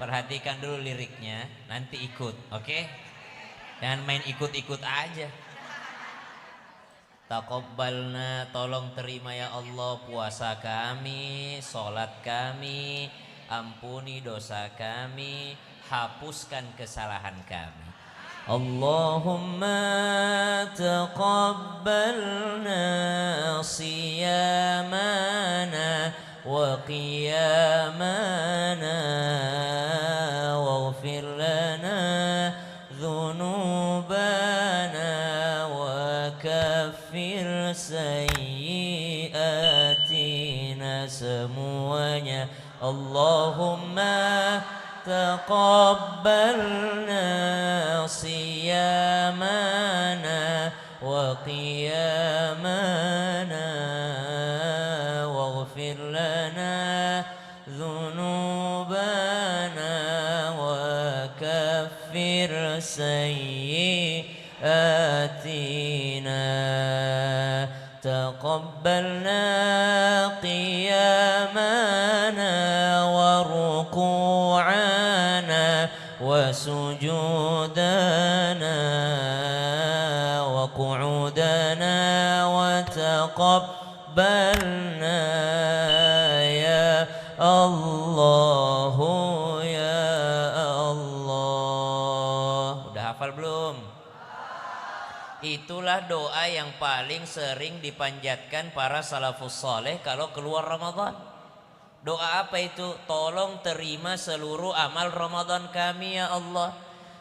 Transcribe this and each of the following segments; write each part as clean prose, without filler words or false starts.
Perhatikan dulu liriknya, nanti ikut, oke? Jangan main ikut-ikut aja. Taqabbalna, tolong terima ya Allah puasa kami, sholat kami, ampuni dosa kami, hapuskan kesalahan kami. Allahumma taqabbalna siyamana wa qiyamana waghfir lana dhunubana wa kaffir sayyiatina, semuanya. Allahumma taqabbalna siyamana wa qiyamana waghfir lana dhunubana wa kaffir sayyiatina. Taqabbalna qiyamana wa ruku'ana wa sujudana wa qu'udana wa taqabbalna ya Allahu ya Allah. Udah hafal belum? Itulah doa yang paling sering dipanjatkan para salafus saleh kalau keluar Ramadan. Doa apa itu? Tolong terima seluruh amal Ramadan kami ya Allah.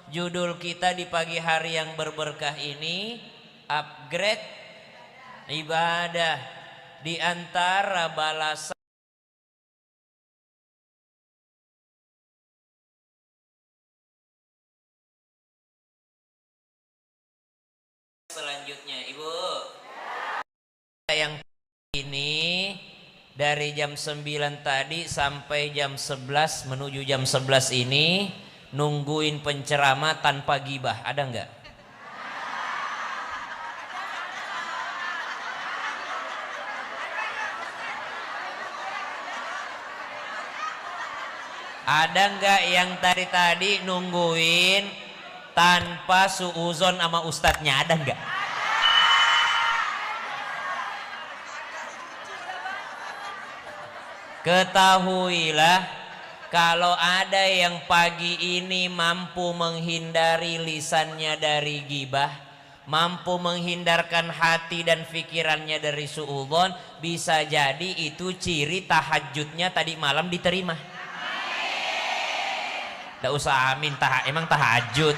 Judul kita di pagi hari yang berberkah ini, upgrade ibadah. Di antara balasan selanjutnya, Ibu. Yang ini dari jam 9 tadi sampai jam 11 menuju jam 11 ini nungguin penceramah tanpa gibah, ada nggak? Ada nggak yang tadi nungguin tanpa suuzon sama ustadznya, ada nggak? Ketahuilah, kalau ada yang pagi ini mampu menghindari lisannya dari gibah, mampu menghindarkan hati dan pikirannya dari suudzon, bisa jadi itu ciri tahajudnya tadi malam diterima. Tidak usah amin, emang tahajud.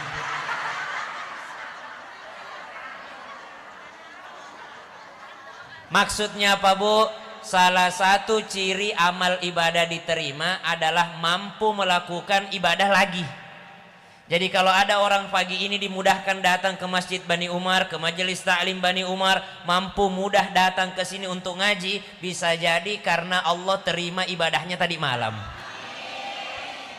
Maksudnya apa, Bu? Salah satu ciri amal ibadah diterima adalah mampu melakukan ibadah lagi. Jadi kalau ada orang pagi ini dimudahkan datang ke Masjid Bani Umar, ke Majelis Ta'lim Bani Umar, mampu mudah datang ke sini untuk ngaji, bisa jadi karena Allah terima ibadahnya tadi malam.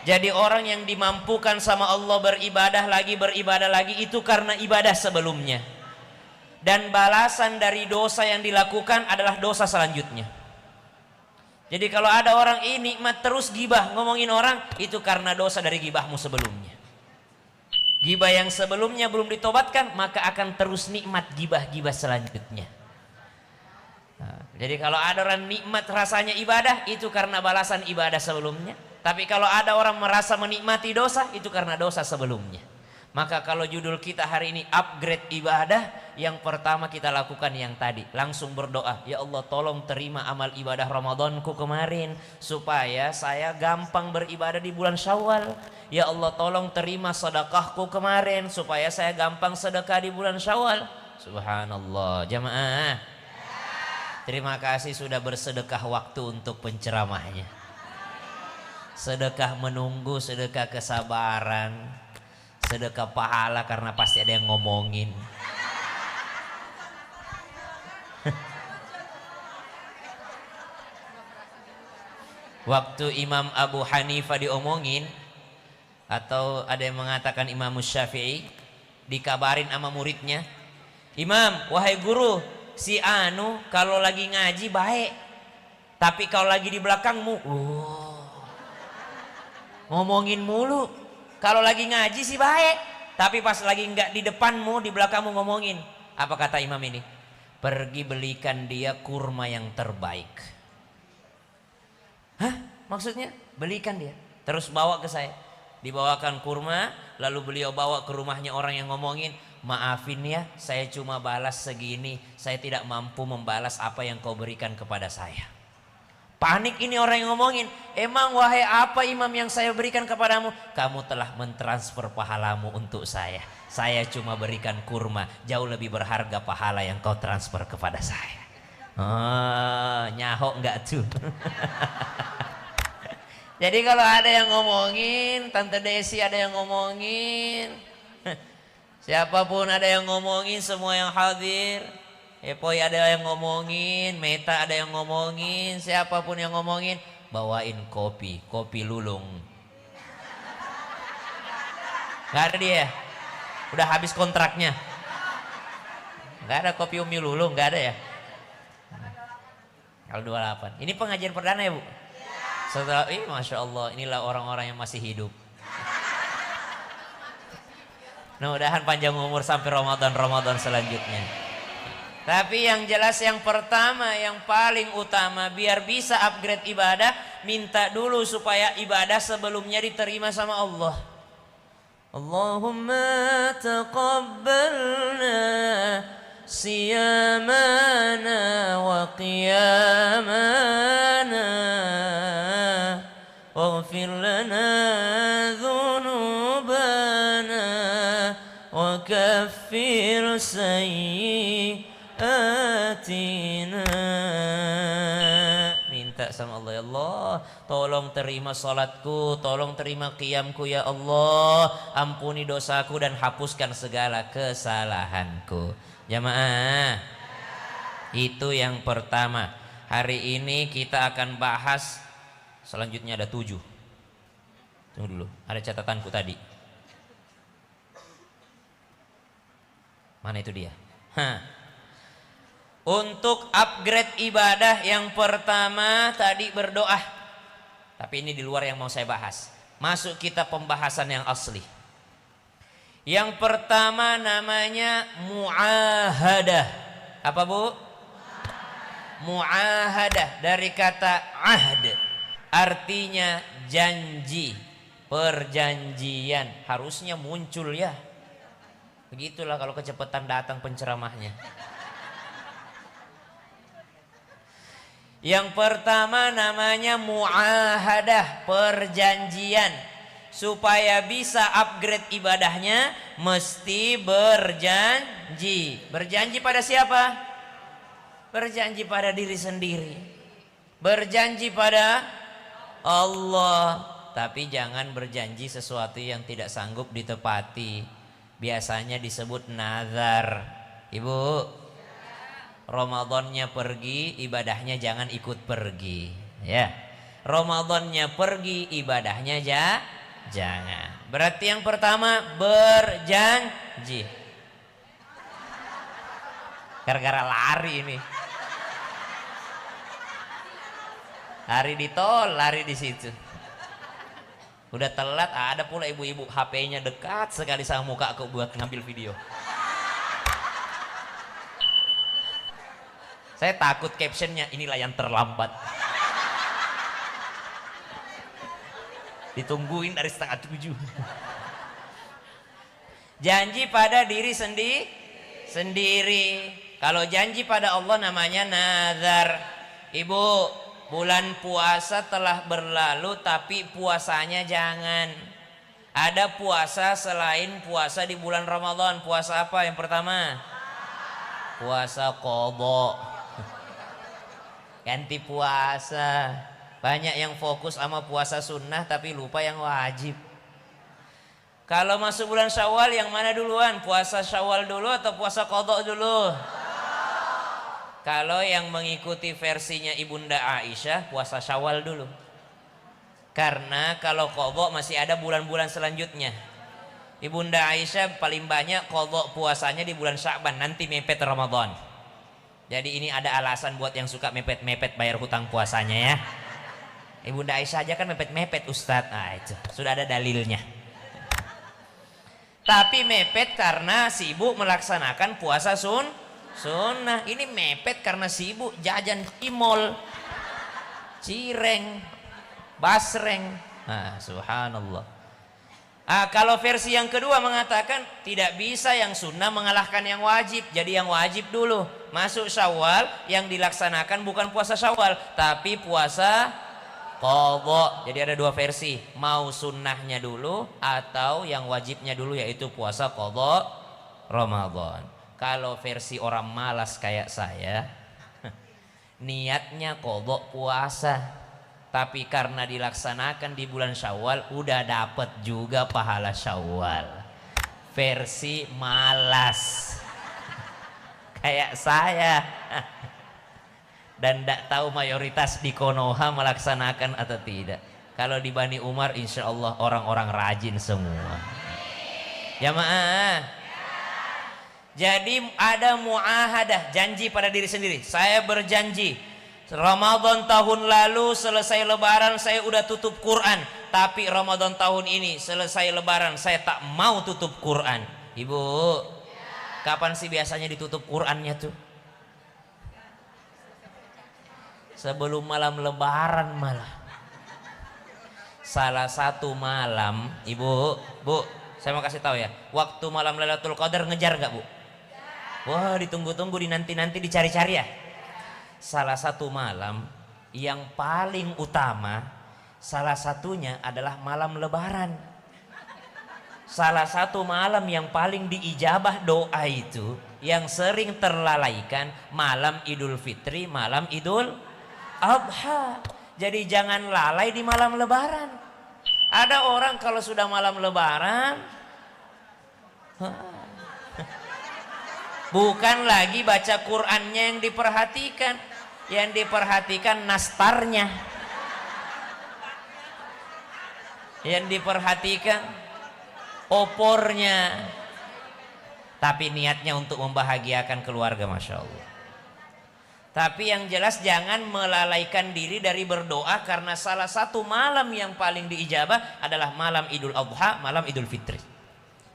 Jadi orang yang dimampukan sama Allah beribadah lagi itu karena ibadah sebelumnya. Dan balasan dari dosa yang dilakukan adalah dosa selanjutnya. Jadi kalau ada orang ini nikmat terus gibah ngomongin orang, itu karena dosa dari gibahmu sebelumnya. Gibah yang sebelumnya belum ditobatkan, maka akan terus nikmat gibah-gibah selanjutnya. Nah, jadi kalau ada orang nikmat rasanya ibadah, itu karena balasan ibadah sebelumnya. Tapi kalau ada orang merasa menikmati dosa, itu karena dosa sebelumnya. Maka kalau judul kita hari ini upgrade ibadah, yang pertama kita lakukan yang tadi, langsung berdoa, ya Allah tolong terima amal ibadah Ramadanku kemarin, supaya saya gampang beribadah di bulan Syawal. Ya Allah tolong terima sedekahku kemarin, supaya saya gampang sedekah di bulan Syawal. Subhanallah, jamaah. Terima kasih sudah bersedekah waktu untuk penceramahnya. Sedekah menunggu, sedekah kesabaran, sedekah pahala karena pasti ada yang ngomongin. Waktu Imam Abu Hanifah diomongin, atau ada yang mengatakan Imam Syafi'i, dikabarin sama muridnya, Imam, wahai guru, si Anu kalau lagi ngaji baik, tapi kalau lagi di belakangmu, ngomongin mulu. Kalau lagi ngaji sih baik, tapi pas lagi nggak di depanmu, di belakangmu ngomongin. Apa kata imam ini? Pergi belikan dia kurma yang terbaik. Hah? Maksudnya? Belikan dia. Terus bawa ke saya. Dibawakan kurma, lalu beliau bawa ke rumahnya orang yang ngomongin. Maafin ya, saya cuma balas segini. Saya tidak mampu membalas apa yang kau berikan kepada saya. Panik ini orang yang ngomongin. Emang wahai apa imam yang saya berikan kepadamu? Kamu telah mentransfer pahalamu untuk saya. Saya cuma berikan kurma. Jauh lebih berharga pahala yang kau transfer kepada saya. Oh, nyahok enggak tuh? Jadi kalau ada yang ngomongin, Tante Desi ada yang ngomongin, siapapun ada yang ngomongin, semua yang hadir, Epoi ada yang ngomongin, Meta ada yang ngomongin, siapapun yang ngomongin, bawain kopi, kopi lulung. Gak ada dia, udah habis kontraknya. Gak ada kopi Umi Lulung, gak ada ya? Kalau 28, ini pengajian perdana ya Bu? Setelah, Masya Allah, inilah orang-orang yang masih hidup. Mudah-mudahan panjang umur sampai Ramadan selanjutnya. Tapi yang jelas yang pertama, yang paling utama, biar bisa upgrade ibadah, minta dulu supaya ibadah sebelumnya diterima sama Allah. Allahumma taqabbalna siyamana wa qiyamana waghfir lana dhunubana wa kaffir sayyi'atina. Minta sama Allah, ya Allah, tolong terima salatku, tolong terima qiyamku ya Allah, ampuni dosaku dan hapuskan segala kesalahanku. Jamaah, itu yang pertama. Hari ini kita akan bahas, selanjutnya ada 7. Tunggu dulu, ada catatanku tadi. Mana itu dia? Untuk upgrade ibadah yang pertama tadi berdoa. Tapi ini di luar yang mau saya bahas. Masuk kita pembahasan yang asli. Yang pertama namanya mu'ahadah. Apa Bu? Mu'ahadah dari kata ahd. Artinya janji, perjanjian. Harusnya muncul ya. Begitulah kalau kecepatan datang penceramahnya. Yang pertama namanya mu'ahadah, perjanjian. Supaya bisa upgrade ibadahnya mesti berjanji. Berjanji pada siapa? Berjanji pada diri sendiri. Berjanji pada Allah. Tapi jangan berjanji sesuatu yang tidak sanggup ditepati. Biasanya disebut nazar. Ibu, Ramadannya pergi, ibadahnya jangan ikut pergi. Ya, Ramadannya pergi, ibadahnya jangan. Berarti yang pertama berjanji. Gara-gara lari ini. Lari di tol, lari di situ. Udah telat, ada pula ibu-ibu HP-nya dekat sekali sama muka aku buat ngambil video. Saya takut captionnya, inilah yang terlambat. Ditungguin dari 6:30. Janji pada diri sendiri. Kalau janji pada Allah namanya nazar. Ibu, bulan puasa telah berlalu tapi puasanya jangan. Ada puasa selain puasa di bulan Ramadan. Puasa apa yang pertama? Puasa qadha. Ganti puasa. Banyak yang fokus sama puasa sunnah tapi lupa yang wajib. Kalau masuk bulan Syawal yang mana duluan? Puasa Syawal dulu atau puasa qadha dulu? Kalau yang mengikuti versinya Ibunda Aisyah, puasa Syawal dulu. Karena kalau qadha masih ada bulan-bulan selanjutnya. Ibunda Aisyah paling banyak qadha puasanya di bulan Sya'ban, nanti mepet Ramadan. Jadi ini ada alasan buat yang suka mepet-mepet bayar hutang puasanya ya. Ibunda Aisyah aja kan mepet-mepet Ustadz. Nah itu sudah ada dalilnya. Tapi mepet karena sibuk melaksanakan puasa sunnah. Ini mepet karena sibuk jajan cimol, cireng, basreng. Nah, subhanallah. Kalau versi yang kedua mengatakan tidak bisa yang sunnah mengalahkan yang wajib. Jadi yang wajib dulu masuk Syawal, yang dilaksanakan bukan puasa Syawal tapi puasa qadha. Jadi ada dua versi, mau sunnahnya dulu atau yang wajibnya dulu, yaitu puasa qadha Ramadan. Kalau versi orang malas kayak saya, niatnya qadha puasa, tapi karena dilaksanakan di bulan Syawal udah dapat juga pahala Syawal. Versi malas kayak saya. Dan tidak tahu mayoritas di Konoha melaksanakan atau tidak. Kalau di Bani Umar insya Allah orang-orang rajin semua. Jamaah. Jadi ada muahadah, janji pada diri sendiri. Saya berjanji Ramadan tahun lalu selesai lebaran saya udah tutup Quran. Tapi Ramadan tahun ini selesai lebaran saya tak mau tutup Quran. Ibu, kapan sih biasanya ditutup Qurannya tuh? Sebelum malam lebaran malah. Salah satu malam, ibu, bu, saya mau kasih tahu ya, waktu malam Lailatul Qadar ngejar nggak bu? Wah, ditunggu-tunggu, dinanti-nanti, dicari-cari ya. Salah satu malam yang paling utama, salah satunya adalah malam lebaran. Salah satu malam yang paling diijabah doa itu, yang sering terlalaikan, malam Idul Fitri, malam Idul Adha. Jadi jangan lalai di malam lebaran. Ada orang kalau sudah malam lebaran bukan lagi baca Qur'annya yang diperhatikan, yang diperhatikan nastarnya, yang diperhatikan opornya, tapi niatnya untuk membahagiakan keluarga, masya Allah. Tapi yang jelas jangan melalaikan diri dari berdoa, karena salah satu malam yang paling diijabah adalah malam Idul Adha, malam Idul Fitri.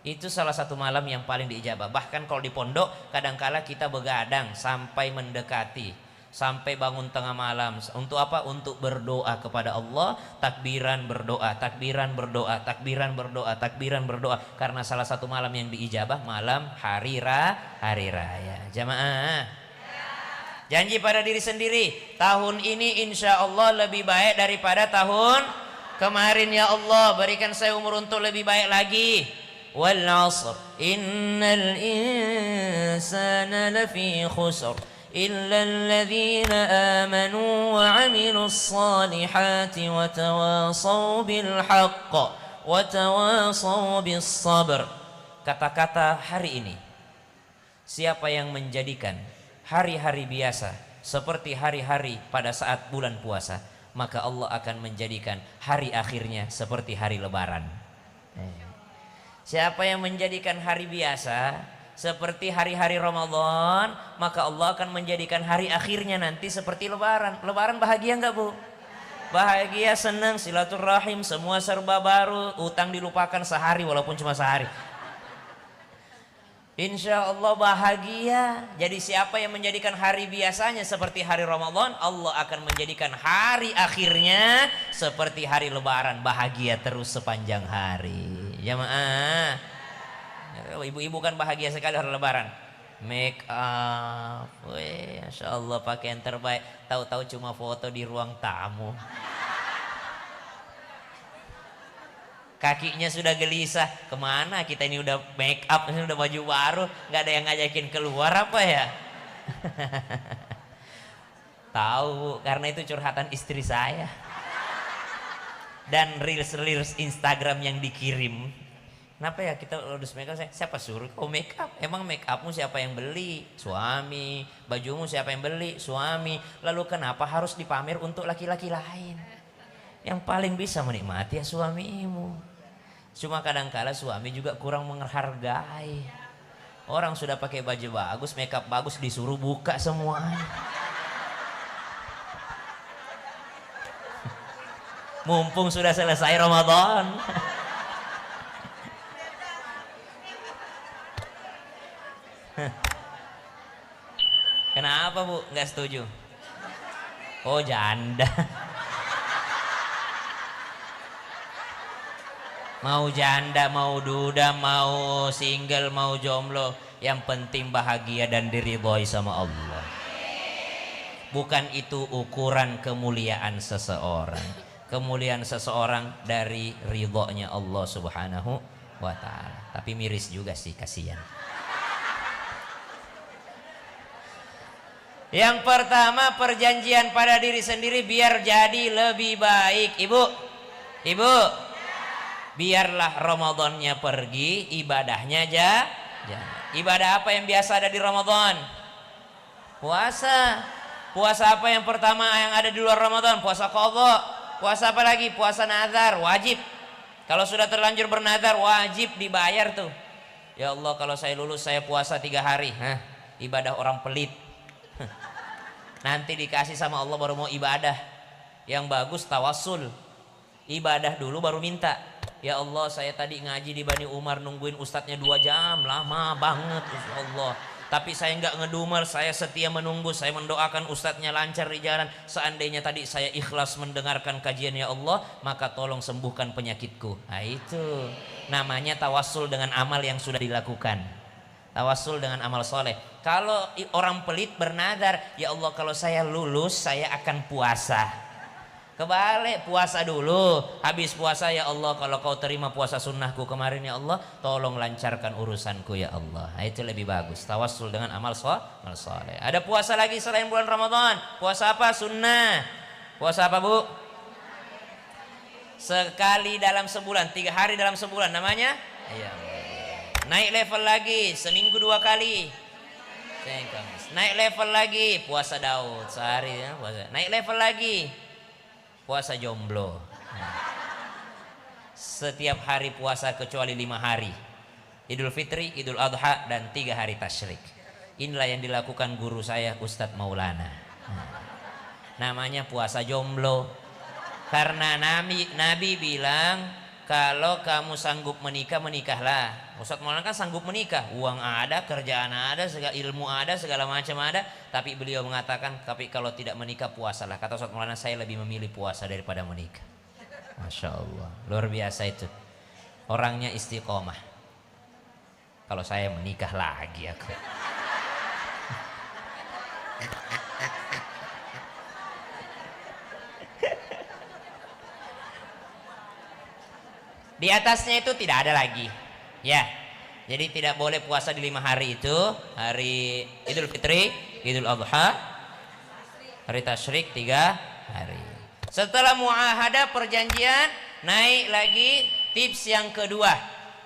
Itu salah satu malam yang paling diijabah. Bahkan kalau di pondok kadangkala kita begadang sampai mendekati, sampai bangun tengah malam. Untuk apa? Untuk berdoa kepada Allah, takbiran berdoa, takbiran berdoa, takbiran berdoa, takbiran berdoa. Karena salah satu malam yang diijabah malam hari raya. Jamaah, janji pada diri sendiri, tahun ini insya Allah lebih baik daripada tahun kemarin. Ya Allah, berikan saya umur untuk lebih baik lagi. Wal 'ashr innal insana lafi khusr illa alladhina amanu wa 'amilus salihati wa tawasaw bil haqq wa tawasaw bis sabr. Kata-kata hari ini, siapa yang menjadikan hari-hari biasa seperti hari-hari pada saat bulan puasa, maka Allah akan menjadikan hari akhirnya seperti hari lebaran. Siapa yang menjadikan hari biasa seperti hari-hari Ramadan, maka Allah akan menjadikan hari akhirnya nanti seperti lebaran. Lebaran bahagia enggak bu? Bahagia, senang, silaturahim, semua serba baru, utang dilupakan sehari walaupun cuma sehari. Insya Allah bahagia. Jadi siapa yang menjadikan hari biasanya seperti hari Ramadan, Allah akan menjadikan hari akhirnya seperti hari lebaran. Bahagia terus sepanjang hari. Jamaah, ibu-ibu kan bahagia sekali hari lebaran. Make up, Masya Allah, pakaian terbaik. Tahu-tahu cuma foto di ruang tamu. Kakinya sudah gelisah, kemana kita ini, udah make up, ini udah baju baru, nggak ada yang ngajakin keluar apa ya? Tahu, karena itu curhatan istri saya. Dan reels Instagram yang dikirim. Kenapa ya kita harus make up? Siapa suruh kau make up? Emang make upmu siapa yang beli? Suami. Bajumu siapa yang beli? Suami. Lalu kenapa harus dipamer untuk laki-laki lain? Yang paling bisa menikmati ya suamimu. Cuma kadangkala suami juga kurang menghargai. Orang sudah pakai baju bagus, make up bagus, disuruh buka semuanya. Mumpung sudah selesai Ramadan. Kenapa Bu nggak setuju? Oh janda. Mau janda, mau duda, mau single, mau jomblo, yang penting bahagia dan diridhoi sama Allah. Bukan itu ukuran kemuliaan seseorang. Kemuliaan seseorang dari ridhonya Allah Subhanahu wa ta'ala. Tapi miris juga sih, kasihan. Yang pertama, perjanjian pada diri sendiri biar jadi lebih baik. Ibu, ibu, biarlah Ramadannya pergi, ibadahnya jangan. Ibadah apa yang biasa ada di Ramadan? Puasa. Puasa apa yang pertama yang ada di luar Ramadan? Puasa qadha. Puasa apa lagi? Puasa nazar, wajib. Kalau sudah terlanjur bernazar, wajib dibayar tuh. Ya Allah, kalau saya lulus saya puasa 3 hari. Hah, ibadah orang pelit. Nanti dikasih sama Allah baru mau ibadah. Yang bagus tawassul. Ibadah dulu baru minta. Ya Allah, saya tadi ngaji di Bani Umar nungguin ustadznya 2 jam, lama banget Insya Allah. Tapi saya nggak ngedumel, saya setia menunggu, saya mendoakan ustadznya lancar di jalan. Seandainya tadi saya ikhlas mendengarkan kajian ya Allah, maka tolong sembuhkan penyakitku. Nah itu namanya tawassul dengan amal yang sudah dilakukan. Tawassul dengan amal soleh. Kalau orang pelit bernadar, ya Allah kalau saya lulus saya akan puasa. Kebalik, puasa dulu. Habis puasa, ya Allah kalau kau terima puasa sunnahku kemarin ya Allah, tolong lancarkan urusanku ya Allah. Nah, itu lebih bagus. Tawassul dengan amal soleh. Ada puasa lagi selain bulan Ramadan. Puasa apa? Sunnah. Puasa apa Bu? Sekali dalam sebulan, 3 hari dalam sebulan. Namanya? Ya. Naik level lagi, seminggu 2 kali. Naik level lagi, puasa Daud sehari ya, puasa. Naik level lagi, puasa jomblo. Setiap hari puasa kecuali 5 hari. Idul Fitri, Idul Adha, dan 3 hari tasyrik. Inilah yang dilakukan guru saya Ustadz Maulana. Namanya puasa jomblo. Karena Nabi bilang, kalau kamu sanggup menikah, menikahlah. Ustadz Maulana kan sanggup menikah. Uang ada, kerjaan ada, segala ilmu ada, segala macam ada. Tapi beliau mengatakan, tapi kalau tidak menikah puasalah. Kata Ustadz Maulana, saya lebih memilih puasa daripada menikah. Masya Allah, luar biasa itu. Orangnya istiqomah. Kalau saya menikah lagi aku. Di atasnya itu tidak ada lagi. Ya. Jadi tidak boleh puasa di 5 hari itu. Hari Idul Fitri, Idul Adha, hari tasyrik 3 hari. Setelah muahadah perjanjian, naik lagi tips yang kedua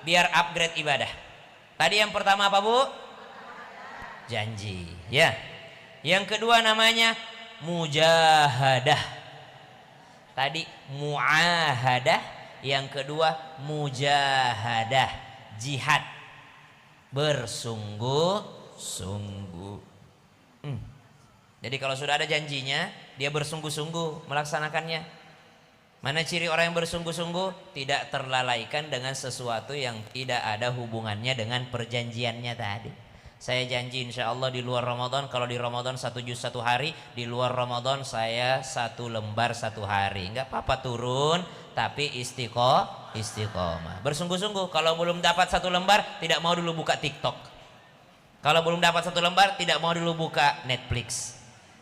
biar upgrade ibadah. Tadi yang pertama apa Bu? Janji. Ya. Yang kedua namanya mujahadah. Tadi muahadah. Yang kedua mujahadah, jihad, bersungguh-sungguh. Jadi kalau sudah ada janjinya, dia bersungguh-sungguh melaksanakannya. Mana ciri orang yang bersungguh-sungguh? Tidak terlalaikan dengan sesuatu yang tidak ada hubungannya dengan perjanjiannya tadi. Saya janji insya Allah di luar Ramadan, kalau di Ramadan 1 juz 1 hari, di luar Ramadan saya 1 lembar 1 hari. Enggak apa-apa turun, tapi istiqomah. Bersungguh-sungguh. Kalau belum dapat 1 lembar, tidak mau dulu buka TikTok. Kalau belum dapat 1 lembar, tidak mau dulu buka Netflix.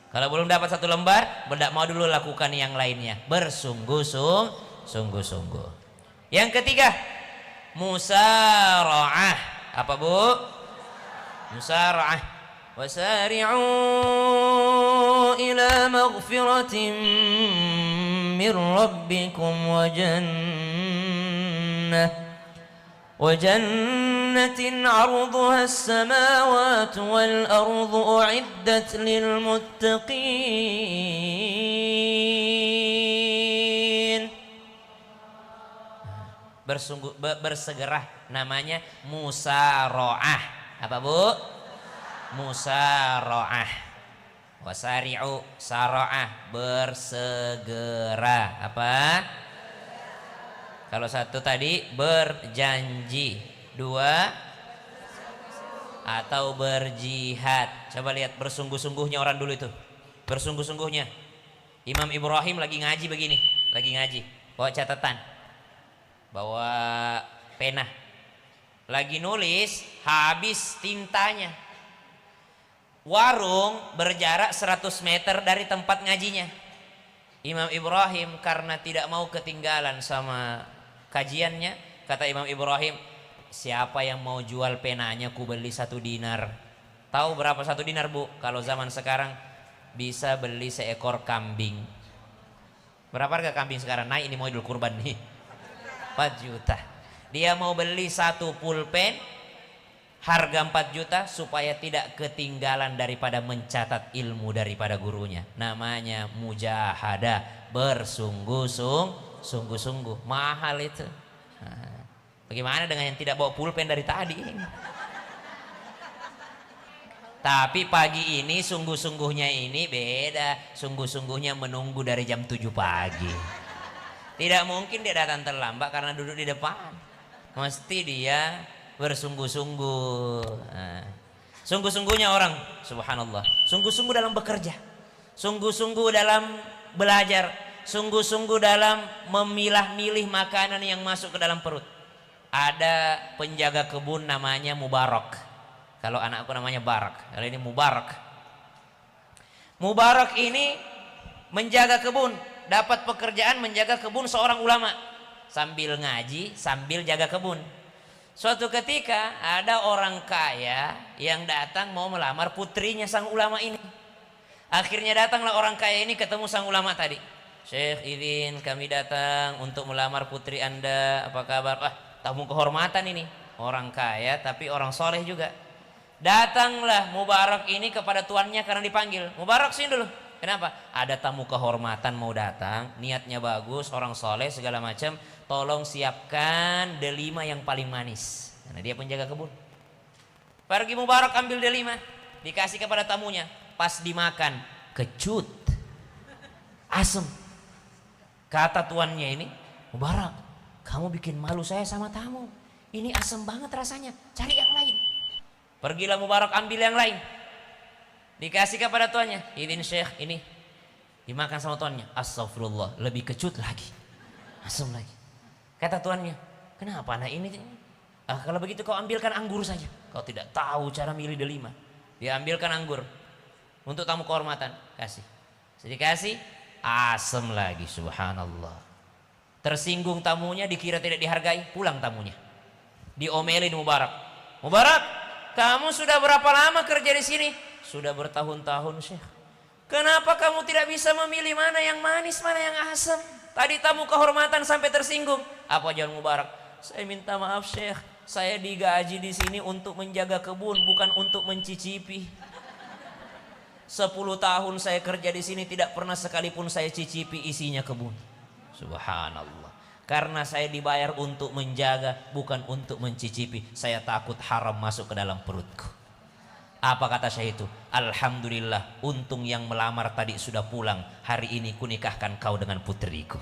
Kalau belum dapat 1 lembar, tidak mau dulu lakukan yang lainnya. Bersungguh-sungguh. Yang ketiga, musara'ah. Apa Bu? Musara'ah. Wasari'u ila maghfiratin min rabbikum wa jannatin 'arduha as-samawati wal ardu u'iddat lil muttaqin. Bersegera namanya musara'ah. Apa Bu? Musara'ah. Wasari'u sara'ah, bersegera. Apa? Kalau satu tadi berjanji, dua atau berjihad. Coba lihat bersungguh-sungguhnya orang dulu itu. Bersungguh-sungguhnya. Imam Ibrahim lagi ngaji begini, lagi ngaji, bawa catatan, bawa pena, lagi nulis, habis tintanya. Warung berjarak 100 meter dari tempat ngajinya. Imam Ibrahim karena tidak mau ketinggalan sama kajiannya, kata Imam Ibrahim, siapa yang mau jual penanya ku beli 1 dinar. Tahu berapa 1 dinar, Bu? Kalau zaman sekarang bisa beli seekor kambing. Berapa harga kambing sekarang? Naik ini mau Idul Kurban nih, 4 juta. Dia mau beli 1 pulpen harga 4 juta supaya tidak ketinggalan daripada mencatat ilmu daripada gurunya. Namanya mujahadah, bersungguh-sungguh. Mahal itu. Nah, bagaimana dengan yang tidak bawa pulpen dari tadi? Tapi pagi ini sungguh-sungguhnya ini beda. Sungguh-sungguhnya menunggu dari jam 7 pagi. Tidak mungkin dia datang terlambat karena duduk di depan. Mesti dia bersungguh-sungguh. Nah, sungguh-sungguhnya orang, subhanallah, sungguh-sungguh dalam bekerja, sungguh-sungguh dalam belajar, sungguh-sungguh dalam memilah-milih makanan yang masuk ke dalam perut. Ada penjaga kebun namanya Mubarak. Kalau anakku namanya Barak, kalau ini Mubarak. Mubarak ini menjaga kebun, dapat pekerjaan menjaga kebun seorang ulama, sambil ngaji, sambil jaga kebun. Suatu ketika ada orang kaya yang datang mau melamar putrinya sang ulama ini. Akhirnya datanglah orang kaya ini ketemu sang ulama tadi. Syekh, izin kami datang untuk melamar putri Anda, apa kabar? Wah, tamu kehormatan ini. Orang kaya tapi orang soleh juga. Datanglah Mubarak ini kepada tuannya karena dipanggil. Mubarak, sini dulu. Kenapa? Ada tamu kehormatan mau datang, niatnya bagus, orang soleh segala macam. Tolong siapkan delima yang paling manis. Karena dia penjaga kebun. Pergi Mubarak ambil delima, dikasih kepada tamunya. Pas dimakan, kecut, asem. Kata tuannya ini, Mubarak, kamu bikin malu saya sama tamu. Ini asem banget rasanya, cari yang lain. Pergilah Mubarak ambil yang lain, dikasih kepada tuannya. Izin Syekh, ini dimakan sama tuannya. Astagfirullah, lebih kecut lagi, asam lagi. Kata tuannya, kenapa anak ini? Kalau begitu kau ambilkan anggur saja. Kau tidak tahu cara milih delima. Dia ambilkan anggur untuk tamu kehormatan, kasih. Dikasih, asam lagi, subhanallah. Tersinggung tamunya, dikira tidak dihargai, pulang tamunya. Diomelin Mubarak. Mubarak, kamu sudah berapa lama kerja di sini? Sudah bertahun-tahun, Syekh. Kenapa kamu tidak bisa memilih mana yang manis, mana yang asam? Tadi tamu kehormatan sampai tersinggung. Apa jawaban Mubarak? Saya minta maaf, Syekh. Saya digaji di sini untuk menjaga kebun, bukan untuk mencicipi. 10 tahun saya kerja di sini tidak pernah sekalipun saya cicipi isinya kebun. Subhanallah. Karena saya dibayar untuk menjaga, bukan untuk mencicipi. Saya takut haram masuk ke dalam perutku. Apa kata saya itu? Alhamdulillah, untung yang melamar tadi sudah pulang. Hari ini kunikahkan kau dengan putriku.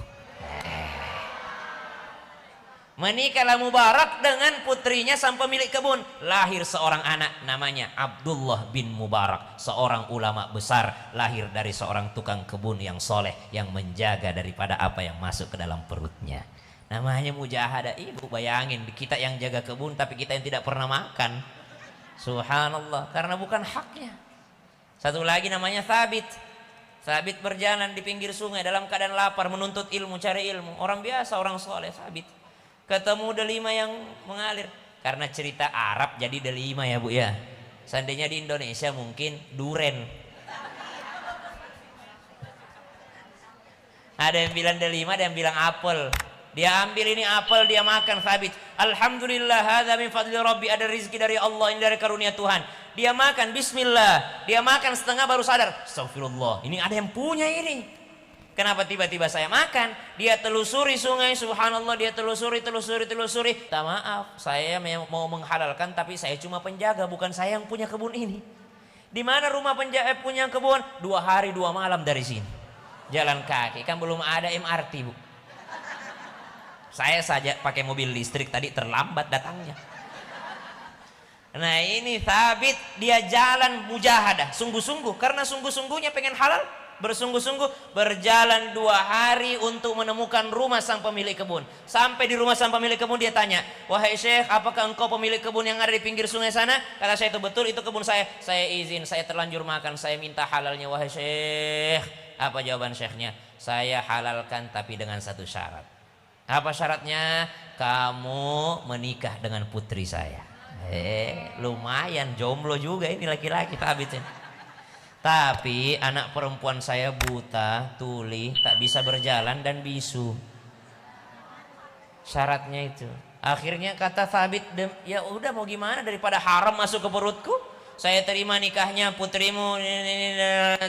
Menikahlah Mubarak dengan putrinya sang pemilik kebun. Lahir seorang anak namanya Abdullah bin Mubarak, seorang ulama besar, lahir dari seorang tukang kebun yang soleh, yang menjaga daripada apa yang masuk ke dalam perutnya. Namanya mujahadah. Ibu bayangin, kita yang jaga kebun tapi kita yang tidak pernah makan. Subhanallah, karena bukan haknya. Satu lagi namanya Thabit. Thabit berjalan di pinggir sungai dalam keadaan lapar, menuntut ilmu, cari ilmu. Orang biasa, orang soleh. Thabit ketemu delima yang mengalir. Karena cerita Arab jadi delima ya Bu ya. Seandainya di Indonesia mungkin duren. Ada yang bilang delima, ada yang bilang apel. Dia ambil ini apel, dia makan. Thabit, alhamdulillah, hadza min fadli rabbi, ada rezeki dari Allah, ini dari karunia Tuhan. Dia makan, bismillah. Dia makan setengah baru sadar, astagfirullah, ini ada yang punya ini. Kenapa tiba-tiba saya makan? Dia telusuri sungai, subhanallah, dia telusuri. Tak, maaf, saya mau menghalalkan, tapi saya cuma penjaga, bukan saya yang punya kebun ini. Di mana rumah penjaga punya kebun? 2 hari 2 malam dari sini. Jalan kaki, kan belum ada MRT Bu. Saya saja pakai mobil listrik tadi terlambat datangnya. Nah ini Thabit, dia jalan mujahadah, sungguh-sungguh, karena sungguh-sungguhnya pengen halal, bersungguh-sungguh berjalan 2 hari untuk menemukan rumah sang pemilik kebun. Sampai di rumah sang pemilik kebun dia tanya, wahai Syekh, apakah engkau pemilik kebun yang ada di pinggir sungai sana? Kata saya, itu betul, itu kebun saya. Saya izin, saya terlanjur makan, saya minta halalnya wahai Syekh. Apa jawaban Syekhnya? Saya halalkan tapi dengan satu syarat. Apa syaratnya? Kamu menikah dengan putri saya. Lumayan jomblo juga ini laki-laki Thabit ini. Tapi anak perempuan saya buta, tuli, tak bisa berjalan dan bisu. Syaratnya itu. Akhirnya kata Thabit, ya udah mau gimana, daripada haram masuk ke perutku, saya terima nikahnya putrimu.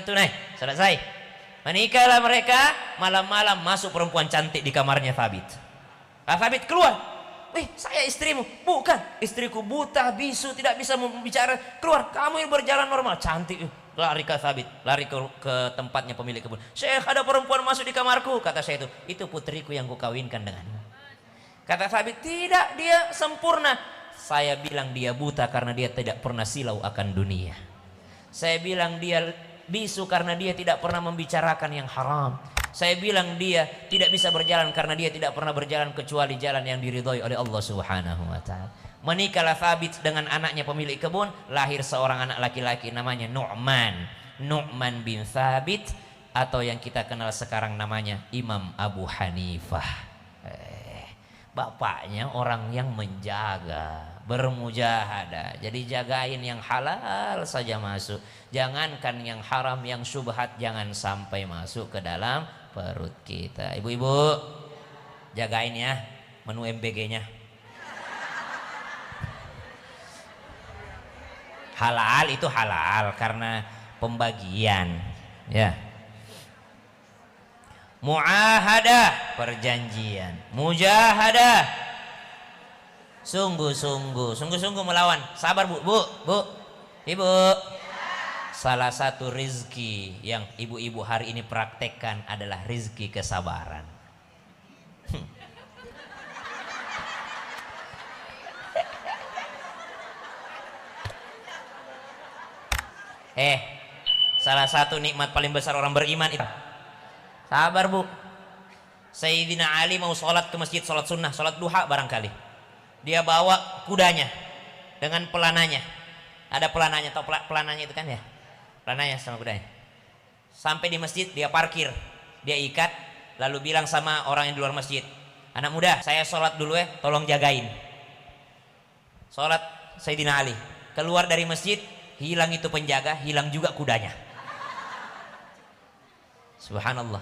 Tunai, selesai. Menikahlah mereka, malam-malam masuk perempuan cantik di kamarnya Thabit. Thabit keluar. Wih, saya istrimu. Bukan, istriku buta, bisu, tidak bisa bicara. Keluar, kamu yang berjalan normal. Cantik. Lari ke Thabit, lari ke tempatnya pemilik kebun. Syekh, ada perempuan masuk di kamarku. Kata saya itu putriku yang kukawinkan denganmu. Kata Thabit, tidak, dia sempurna. Saya bilang dia buta karena dia tidak pernah silau akan dunia. Saya bilang dia bisu karena dia tidak pernah membicarakan yang haram. Saya bilang dia tidak bisa berjalan karena dia tidak pernah berjalan kecuali jalan yang diridhoi oleh Allah Subhanahu wa taala. Menikahlah Thabit dengan anaknya pemilik kebun, lahir seorang anak laki-laki namanya Nu'man bin Thabit, atau yang kita kenal sekarang namanya Imam Abu Hanifah. Bapaknya orang yang menjaga, bermujahadah. Jadi jagain yang halal saja masuk. Jangankan yang haram, yang syubhat jangan sampai masuk ke dalam perut kita. Ibu-ibu, jagain ya menu MBG-nya. Halal itu halal karena pembagian, ya. Muahadah, perjanjian. Mujahadah, sungguh-sungguh melawan. Sabar bu, ibu. Salah satu rizki yang ibu-ibu hari ini praktekkan adalah rizki kesabaran. Salah satu nikmat paling besar orang beriman itu sabar bu. Sayyidina Ali mau sholat ke masjid, sholat sunnah, sholat duha barangkali. Dia bawa kudanya dengan pelananya. Ada pelananya, atau pelananya itu kan ya? Pelananya sama kudanya. Sampai di masjid dia parkir, dia ikat, lalu bilang sama orang yang di luar masjid, anak muda, saya sholat dulu ya, tolong jagain. Sholat Sayyidina Ali. Keluar dari masjid, hilang itu penjaga, hilang juga kudanya. Subhanallah.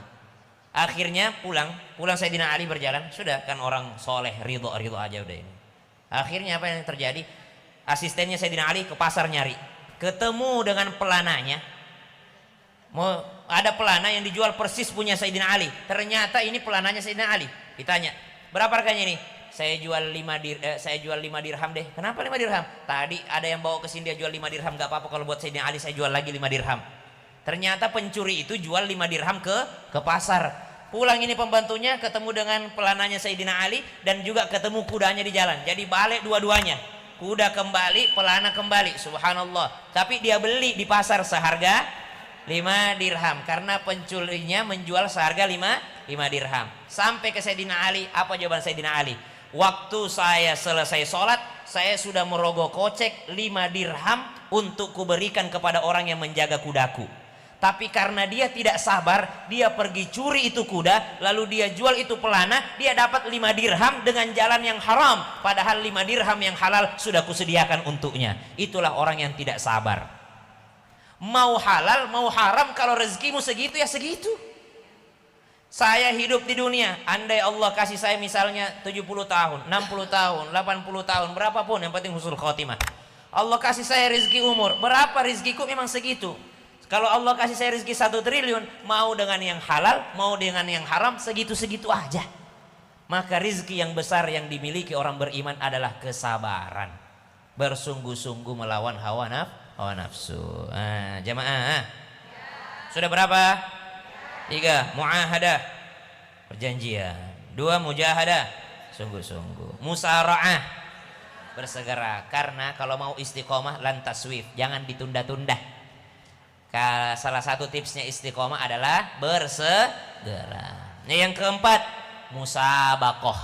Akhirnya pulang Sayyidina Ali berjalan, sudah kan orang soleh, ridho aja udah ini. Akhirnya apa yang terjadi? Asistennya Sayyidina Ali ke pasar nyari, ketemu dengan pelananya. Mau ada pelana yang dijual persis punya Sayyidina Ali. Ternyata ini pelananya Sayyidina Ali. Ditanya, berapa harganya ini? Saya jual 5 dirham deh. Kenapa 5 dirham? Tadi ada yang bawa ke sini dia jual 5 dirham, gak apa-apa kalau buat Sayyidina Ali saya jual lagi 5 dirham. Ternyata pencuri itu jual 5 dirham ke pasar. Pulang ini pembantunya ketemu dengan pelananya Sayyidina Ali dan juga ketemu kudanya di jalan. Jadi balik dua-duanya. Kuda kembali, pelana kembali. Subhanallah. Tapi dia beli di pasar seharga 5 dirham karena pencurinya menjual seharga 5 dirham. Sampai ke Sayyidina Ali, apa jawaban Sayyidina Ali? Waktu saya selesai sholat, saya sudah merogoh kocek 5 dirham untuk kuberikan kepada orang yang menjaga kudaku. Tapi karena dia tidak sabar, dia pergi curi itu kuda, lalu dia jual itu pelana, dia dapat 5 dirham dengan jalan yang haram. Padahal 5 dirham yang halal sudah kusediakan untuknya. Itulah orang yang tidak sabar. Mau halal, mau haram, kalau rezekimu segitu ya segitu. Saya hidup di dunia, andai Allah kasih saya misalnya 70 tahun, 60 tahun, 80 tahun, berapapun, yang penting husnul khotimah. Allah kasih saya rezeki umur, berapa rezekiku memang segitu. Kalau Allah kasih saya rezeki 1 triliun, mau dengan yang halal, mau dengan yang haram, segitu-segitu aja. Maka rezeki yang besar yang dimiliki orang beriman adalah kesabaran. Bersungguh-sungguh melawan hawa nafsu. Jamaah. Sudah berapa? 3, muahadah, perjanjian. 2, mujahadah, sungguh-sungguh. Musara'ah, bersegera, karena kalau mau istiqomah lan taswif, jangan ditunda-tunda. Salah satu tipsnya istiqomah adalah bersegera. Yang keempat, musabaqah.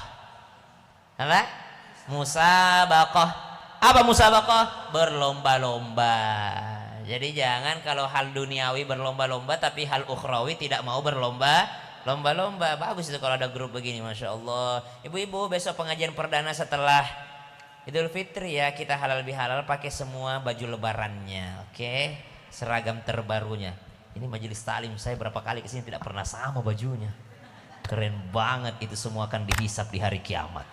Apa? Musabaqah. Apa musabaqah? Berlomba-lomba. Jadi jangan kalau hal duniawi berlomba-lomba, tapi hal ukhrawi tidak mau berlomba-lomba. Bagus itu kalau ada grup begini, Masya Allah. Ibu-ibu, besok pengajian perdana setelah Idul Fitri ya, kita halal bihalal pakai semua baju lebarannya, oke? Seragam terbarunya. Ini majelis taklim saya berapa kali kesini tidak pernah sama bajunya. Keren banget, itu semua akan dihisap di hari kiamat.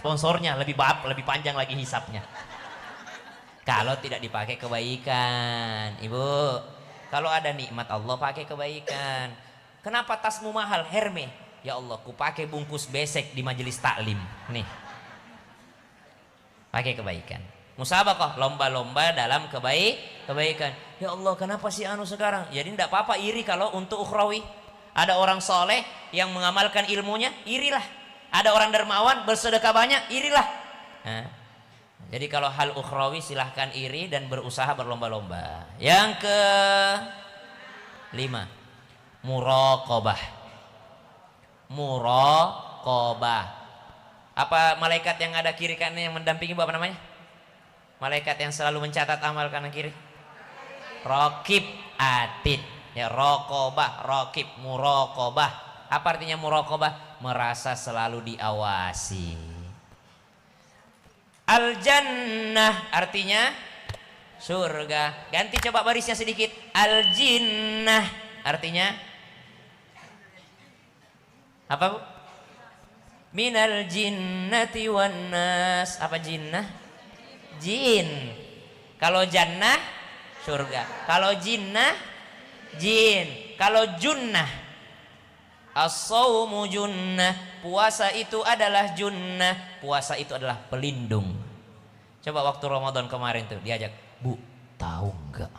Sponsornya lebih panjang lagi hisapnya. Kalau tidak dipakai kebaikan, Ibu. Kalau ada nikmat Allah pakai kebaikan. Kenapa tasmu mahal? Hermes. Ya Allah, ku pakai bungkus besek di majelis taklim. Nih. Pakai kebaikan. Musabaqah, lomba-lomba dalam kebaikan. Ya Allah, kenapa sih anu sekarang? Jadi tidak apa-apa iri kalau untuk ukhrawi. Ada orang soleh yang mengamalkan ilmunya, irilah. Ada orang dermawan bersedekah banyak, irilah. Nah, jadi kalau hal ukhrawi silahkan iri dan berusaha berlomba-lomba. Yang ke-5, muraqabah. Muraqabah. Apa malaikat yang ada kiri kanan yang mendampingi apa namanya? Malaikat yang selalu mencatat amal kanan kiri. Raqib atid. Ya, raqabah, raqib, muraqabah. Apa artinya muraqabah? Merasa selalu diawasi. Al-jannah artinya surga. Ganti coba barisnya sedikit. Al-jinnah artinya apa, Bu? Minal jinnati wan nas. Apa jinnah? Jin. Kalau jannah surga. Kalau jinnah jin. Kalau junnah, as-shaumu junnah, puasa itu adalah junnah, puasa itu adalah pelindung. Coba waktu Ramadan kemarin tuh diajak, Bu, tahu nggak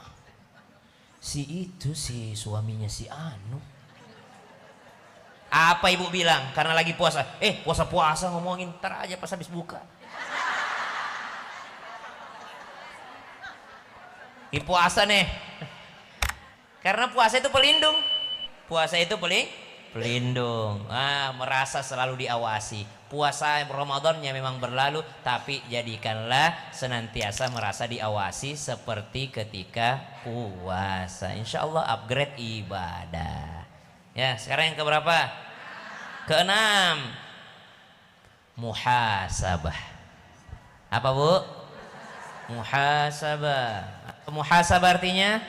si suaminya si Anu? Apa ibu bilang? Karena lagi puasa. Puasa ngomongin, ntar aja pas habis buka. Ini puasa nih. Karena puasa itu pelindung. Puasa itu pelindung. Merasa selalu diawasi. Puasa Ramadannya memang berlalu, tapi jadikanlah senantiasa merasa diawasi seperti ketika puasa. Insya Allah upgrade ibadah. Ya, sekarang yang keberapa? ke-6, muhasabah. Apa, Bu? Muhasabah. Muhasabah artinya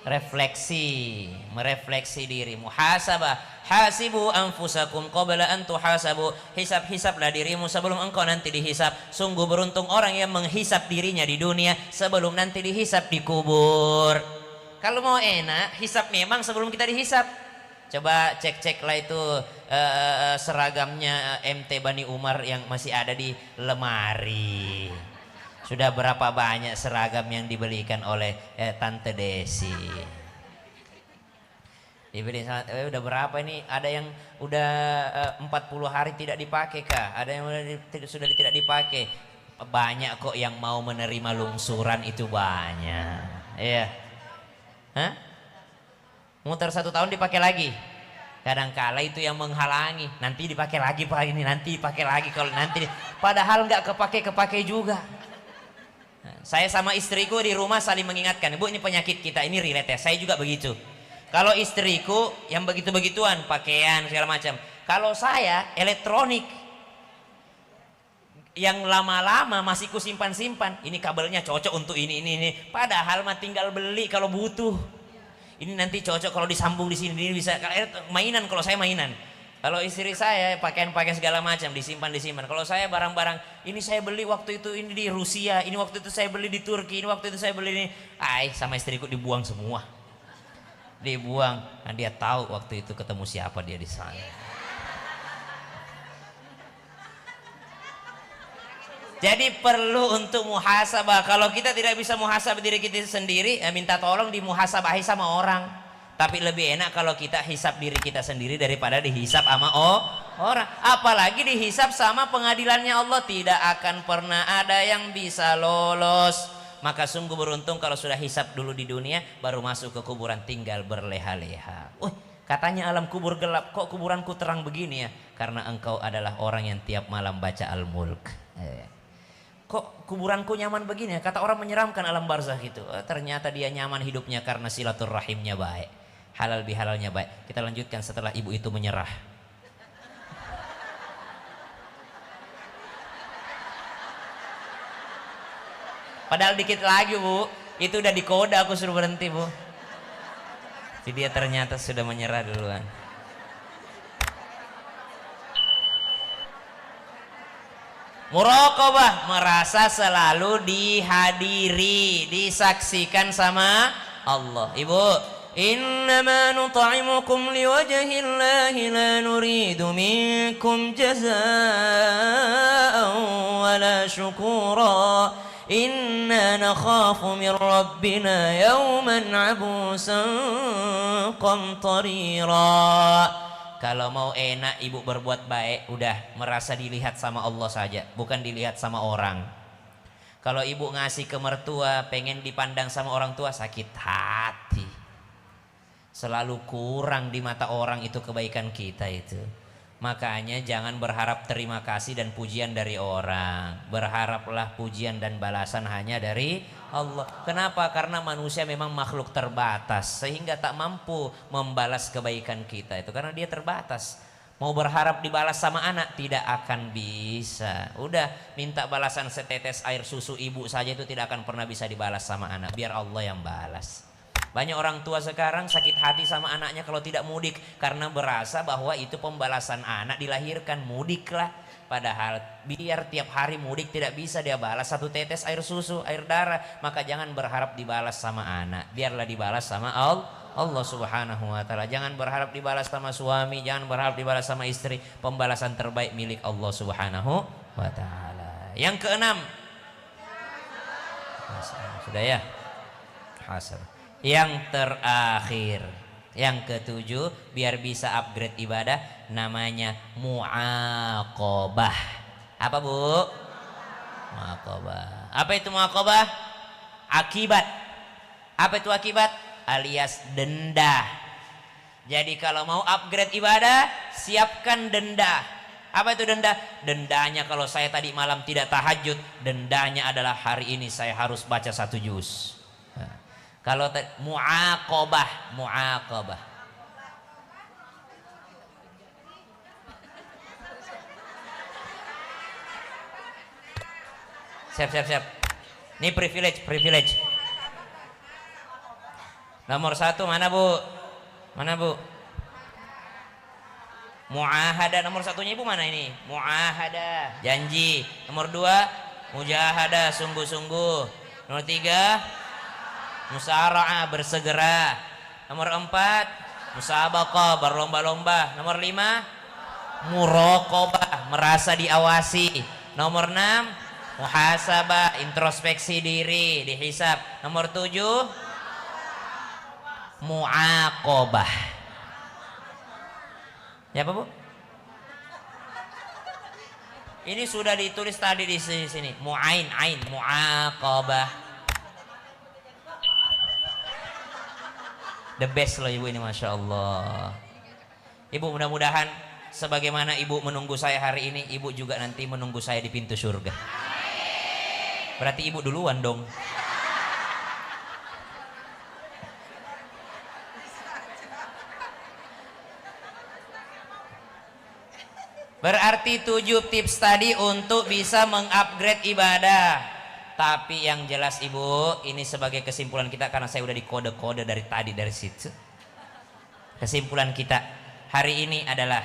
refleksi, merefleksi diri. Muhasabah, hasibu anfusakum qabla an tuhasabu. Hisab-hisablah dirimu sebelum engkau nanti dihisab. Sungguh beruntung orang yang menghisab dirinya di dunia sebelum nanti dihisab di kubur. Kalau mau enak, hisab memang sebelum kita dihisab. Coba cek-ceklah itu seragamnya MT Bani Umar yang masih ada di lemari. Sudah berapa banyak seragam yang dibelikan oleh Tante Desi. Dibeli udah berapa ini? Ada yang udah 40 hari tidak dipakai kah? Ada yang sudah tidak dipakai. Banyak kok yang mau menerima lungsuran itu, banyak. Iya. Hah? Muter 1 tahun dipakai lagi. Kadangkala itu yang menghalangi. Nanti dipakai lagi Pak, ini nanti dipakai lagi kalau nanti. Padahal nggak kepake juga. Saya sama istriku di rumah saling mengingatkan, Bu, ini penyakit kita, ini relate ya. Saya juga begitu. Kalau istriku yang begitu-begituan, pakaian segala macam. Kalau saya elektronik, yang lama-lama masih ku simpan-simpan. Ini kabelnya cocok untuk ini. Padahal mah tinggal beli kalau butuh. Ini nanti cocok kalau disambung di sini, ini bisa mainan. Kalau saya mainan. Kalau istri saya pakaian-pakaian segala macam disimpan. Kalau saya barang-barang ini saya beli waktu itu ini di Rusia, ini waktu itu saya beli di Turki, ini waktu itu saya beli ini. Sama istriku dibuang semua. Dibuang. Nah, dia tahu waktu itu ketemu siapa dia di sana. Jadi perlu untuk muhasabah. Kalau kita tidak bisa muhasabah diri kita sendiri, minta tolong dimuhasabahi sama orang. Tapi lebih enak kalau kita hisap diri kita sendiri daripada dihisap sama orang. Apalagi dihisap sama pengadilannya Allah, tidak akan pernah ada yang bisa lolos. Maka sungguh beruntung kalau sudah hisap dulu di dunia, baru masuk ke kuburan tinggal berleha-leha. Katanya alam kubur gelap, kok kuburanku terang begini ya? Karena engkau adalah orang yang tiap malam baca Al-Mulk. Kok kuburanku nyaman begini ya? Kata orang menyeramkan alam barzakh itu. Ternyata dia nyaman hidupnya karena silaturahimnya baik, halal bihalalnya baik. Kita lanjutkan setelah ibu itu menyerah. Padahal dikit lagi bu, itu udah dikode aku suruh berhenti bu. Jadi dia ternyata sudah menyerah duluan. Muraqabah, merasa selalu dihadiri, disaksikan sama Allah. Ibu, innama nut'imukum liwajhillahi la nuridu minkum jazaa'an wala syukura. Inna nakhafu min rabbina yawman 'abusan qamtarira. Kalau mau enak ibu berbuat baik, udah merasa dilihat sama Allah saja, bukan dilihat sama orang. Kalau ibu ngasih ke mertua, pengen dipandang sama orang tua, sakit hati. Selalu kurang di mata orang itu kebaikan kita itu. Makanya jangan berharap terima kasih dan pujian dari orang. Berharaplah pujian dan balasan hanya dari Allah. Kenapa? Karena manusia memang makhluk terbatas, sehingga tak mampu membalas kebaikan kita itu karena dia terbatas. Mau berharap dibalas sama anak tidak akan bisa. Udah minta balasan setetes air susu ibu saja itu tidak akan pernah bisa dibalas sama anak. Biar Allah yang balas. Banyak orang tua sekarang sakit hati sama anaknya kalau tidak mudik karena berasa bahwa itu pembalasan anak dilahirkan, mudiklah. Padahal biar tiap hari mudik tidak bisa dia balas satu tetes air susu, air darah, maka jangan berharap dibalas sama anak, biarlah dibalas sama Allah Subhanahu wa taala. Jangan berharap dibalas sama suami, jangan berharap dibalas sama istri. Pembalasan terbaik milik Allah Subhanahu wa taala. Yang keenam, sudah ya? Hasab. Yang terakhir, yang ketujuh, biar bisa upgrade ibadah, namanya mu'aqabah. Apa bu? Mu'aqabah. Apa itu mu'aqabah? Akibat. Apa itu akibat? Alias denda. Jadi kalau mau upgrade ibadah, siapkan denda. Apa itu denda? Dendanya kalau saya tadi malam tidak tahajud, dendanya adalah hari ini saya harus baca 1 juz. Kalau mu'aqabah, mu'aqabah. Siap. Ini privilege. Nomor 1 mana bu? Mu'ahada. Nomor 1-nya ibu mana ini? Mu'ahada, janji. Nomor 2, mujahadah, sungguh-sungguh. Nomor 3, musara'ah, bersegera. Nomor 4, musabaqah, berlomba-lomba. Nomor 5, muraqabah, merasa diawasi. Nomor 6, muhasabah, introspeksi diri, dihisab. Nomor 7, mu'aqabah. Ya apa bu? Ini sudah ditulis tadi di sini. Ain, mu'aqabah. The best loh ibu ini, Masya Allah. Ibu mudah-mudahan sebagaimana ibu menunggu saya hari ini, ibu juga nanti menunggu saya di pintu surga. Berarti ibu duluan dong. Berarti 7 tips tadi untuk bisa mengupgrade ibadah. Tapi yang jelas ibu, ini sebagai kesimpulan kita karena saya udah dikode-kode dari tadi dari situ. Kesimpulan kita hari ini adalah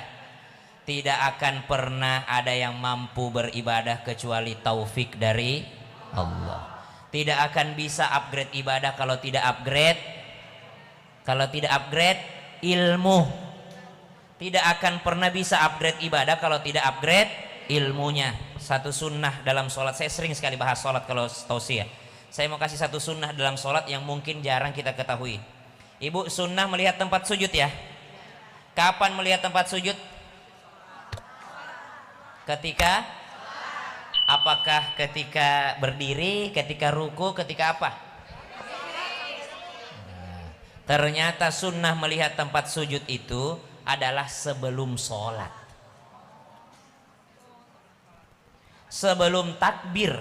tidak akan pernah ada yang mampu beribadah kecuali taufik dari Allah. Tidak akan bisa upgrade ibadah kalau tidak upgrade ilmu. Tidak akan pernah bisa upgrade ibadah kalau tidak upgrade ilmunya. satu sunnah dalam sholat. Saya sering sekali bahas sholat kalau tausiah. Saya mau kasih satu sunnah dalam sholat yang mungkin jarang kita ketahui. Ibu, sunnah melihat tempat sujud ya. Kapan melihat tempat sujud? Ketika, apakah ketika berdiri, ketika ruku, ketika apa? Ternyata sunnah melihat tempat sujud itu adalah sebelum sholat, sebelum takbir.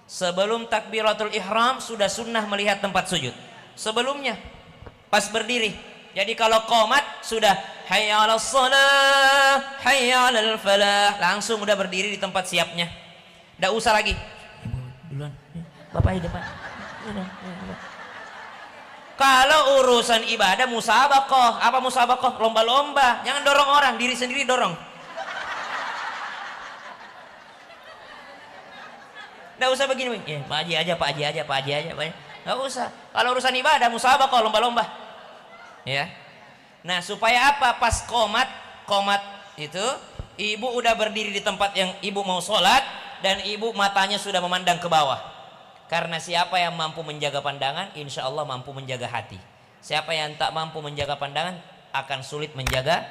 Sebelum takbiratul ihram sudah sunnah melihat tempat sujud. Sebelumnya pas berdiri. Jadi kalau qomat sudah hayya 'alas shalah, hayya 'alal falah, langsung udah berdiri di tempat siapnya. Enggak usah lagi. Ibu duluan, Bapak di depan. Kalau urusan ibadah musabaqah, apa musabaqah? Lomba-lomba. Jangan dorong orang, diri sendiri dorong. Nggak usah begini, ya, Pak Haji aja, Pak Haji aja, Pak Haji aja, Pak Haji. Nggak usah. Kalau urusan ibadah musabaqah, lomba-lomba. Ya. Nah, supaya apa? Pas qomat itu ibu udah berdiri di tempat yang ibu mau sholat dan ibu matanya sudah memandang ke bawah. Karena siapa yang mampu menjaga pandangan, insya Allah mampu menjaga hati. Siapa yang tak mampu menjaga pandangan akan sulit menjaga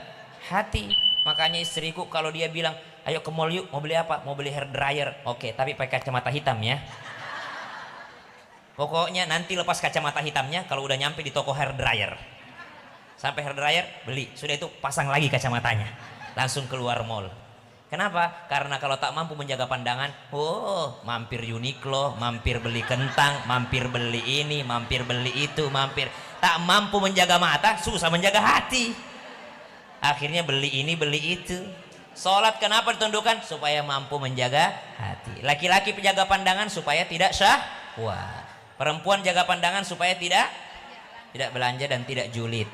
hati. Makanya istriku kalau dia bilang, ayo ke mall yuk, mau beli apa? Mau beli hair dryer. Oke, tapi pakai kacamata hitam ya. Pokoknya nanti lepas kacamata hitamnya kalau udah nyampe di toko hair dryer. Sampai hair dryer, beli. Sudah itu pasang lagi kacamatanya. Langsung keluar mall. Kenapa? Karena kalau tak mampu menjaga pandangan, mampir Uniqlo, mampir beli kentang, mampir beli ini, mampir beli itu, mampir. Tak mampu menjaga mata, susah menjaga hati. Akhirnya beli ini, beli itu. Sholat kenapa ditundukkan? Supaya mampu menjaga hati. Laki-laki penjaga pandangan supaya tidak syahwat. Perempuan jaga pandangan supaya tidak belanja dan tidak julid.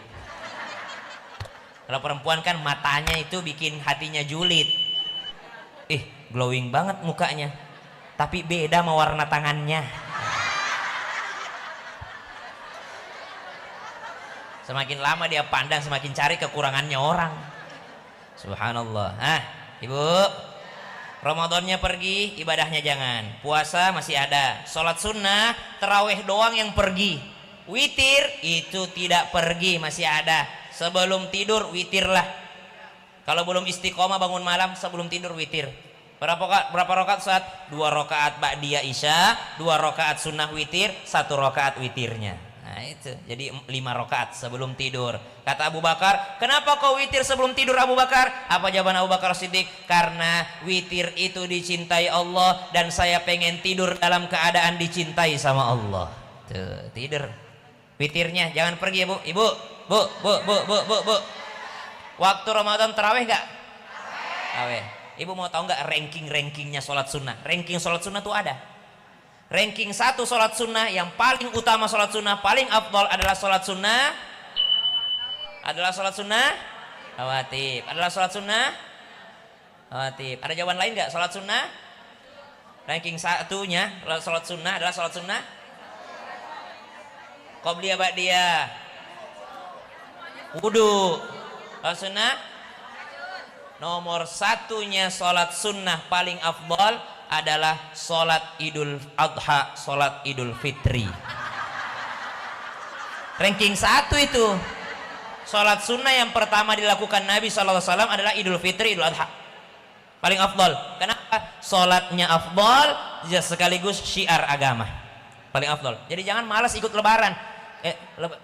Kalau perempuan kan matanya itu bikin hatinya julid. Glowing banget mukanya. Tapi beda sama warna tangannya. Semakin lama dia pandang, semakin cari kekurangannya orang. Subhanallah. Ibu, Ramadannya pergi, ibadahnya jangan. Puasa masih ada. Sholat sunnah, terawih doang yang pergi. Witir itu tidak pergi, masih ada. Sebelum tidur witirlah. Kalau belum istiqomah bangun malam, sebelum tidur witir. Berapa rakaat saat? 2 rakaat ba'diyah isya, 2 rakaat sunnah witir, 1 rakaat witirnya. Nah itu, jadi 5 rakaat sebelum tidur. Kata Abu Bakar, kenapa kau witir sebelum tidur Abu Bakar? Apa jawaban Abu Bakar Siddiq? Karena witir itu dicintai Allah dan saya pengen tidur dalam keadaan dicintai sama Allah. Tuh, tidur. Witirnya jangan pergi ya Bu. Ibu, Bu. Waktu Ramadan tarawih enggak? Tarawih. Ibu mau tahu enggak rankingnya sholat sunnah? Ranking sholat sunnah tuh ada. Ranking 1 sholat sunnah yang paling utama sholat sunnah, paling afdal adalah sholat sunnah. Adalah sholat sunnah rawatib. Adalah sholat sunnah rawatib. Ada jawaban lain nggak? Sholat sunnah ranking 1-nya sholat sunnah adalah sholat sunnah qobliyah ba'diyah wudu. Sholat sunnah nomor 1-nya sholat sunnah paling afdal adalah sholat Idul Adha, sholat Idul Fitri. Ranking 1 itu. Sholat sunnah yang pertama dilakukan Nabi SAW adalah Idul Fitri, Idul Adha. Paling afdal. Kenapa? Sholatnya afdal, sekaligus syiar agama. Paling afdal. Jadi jangan malas ikut lebaran.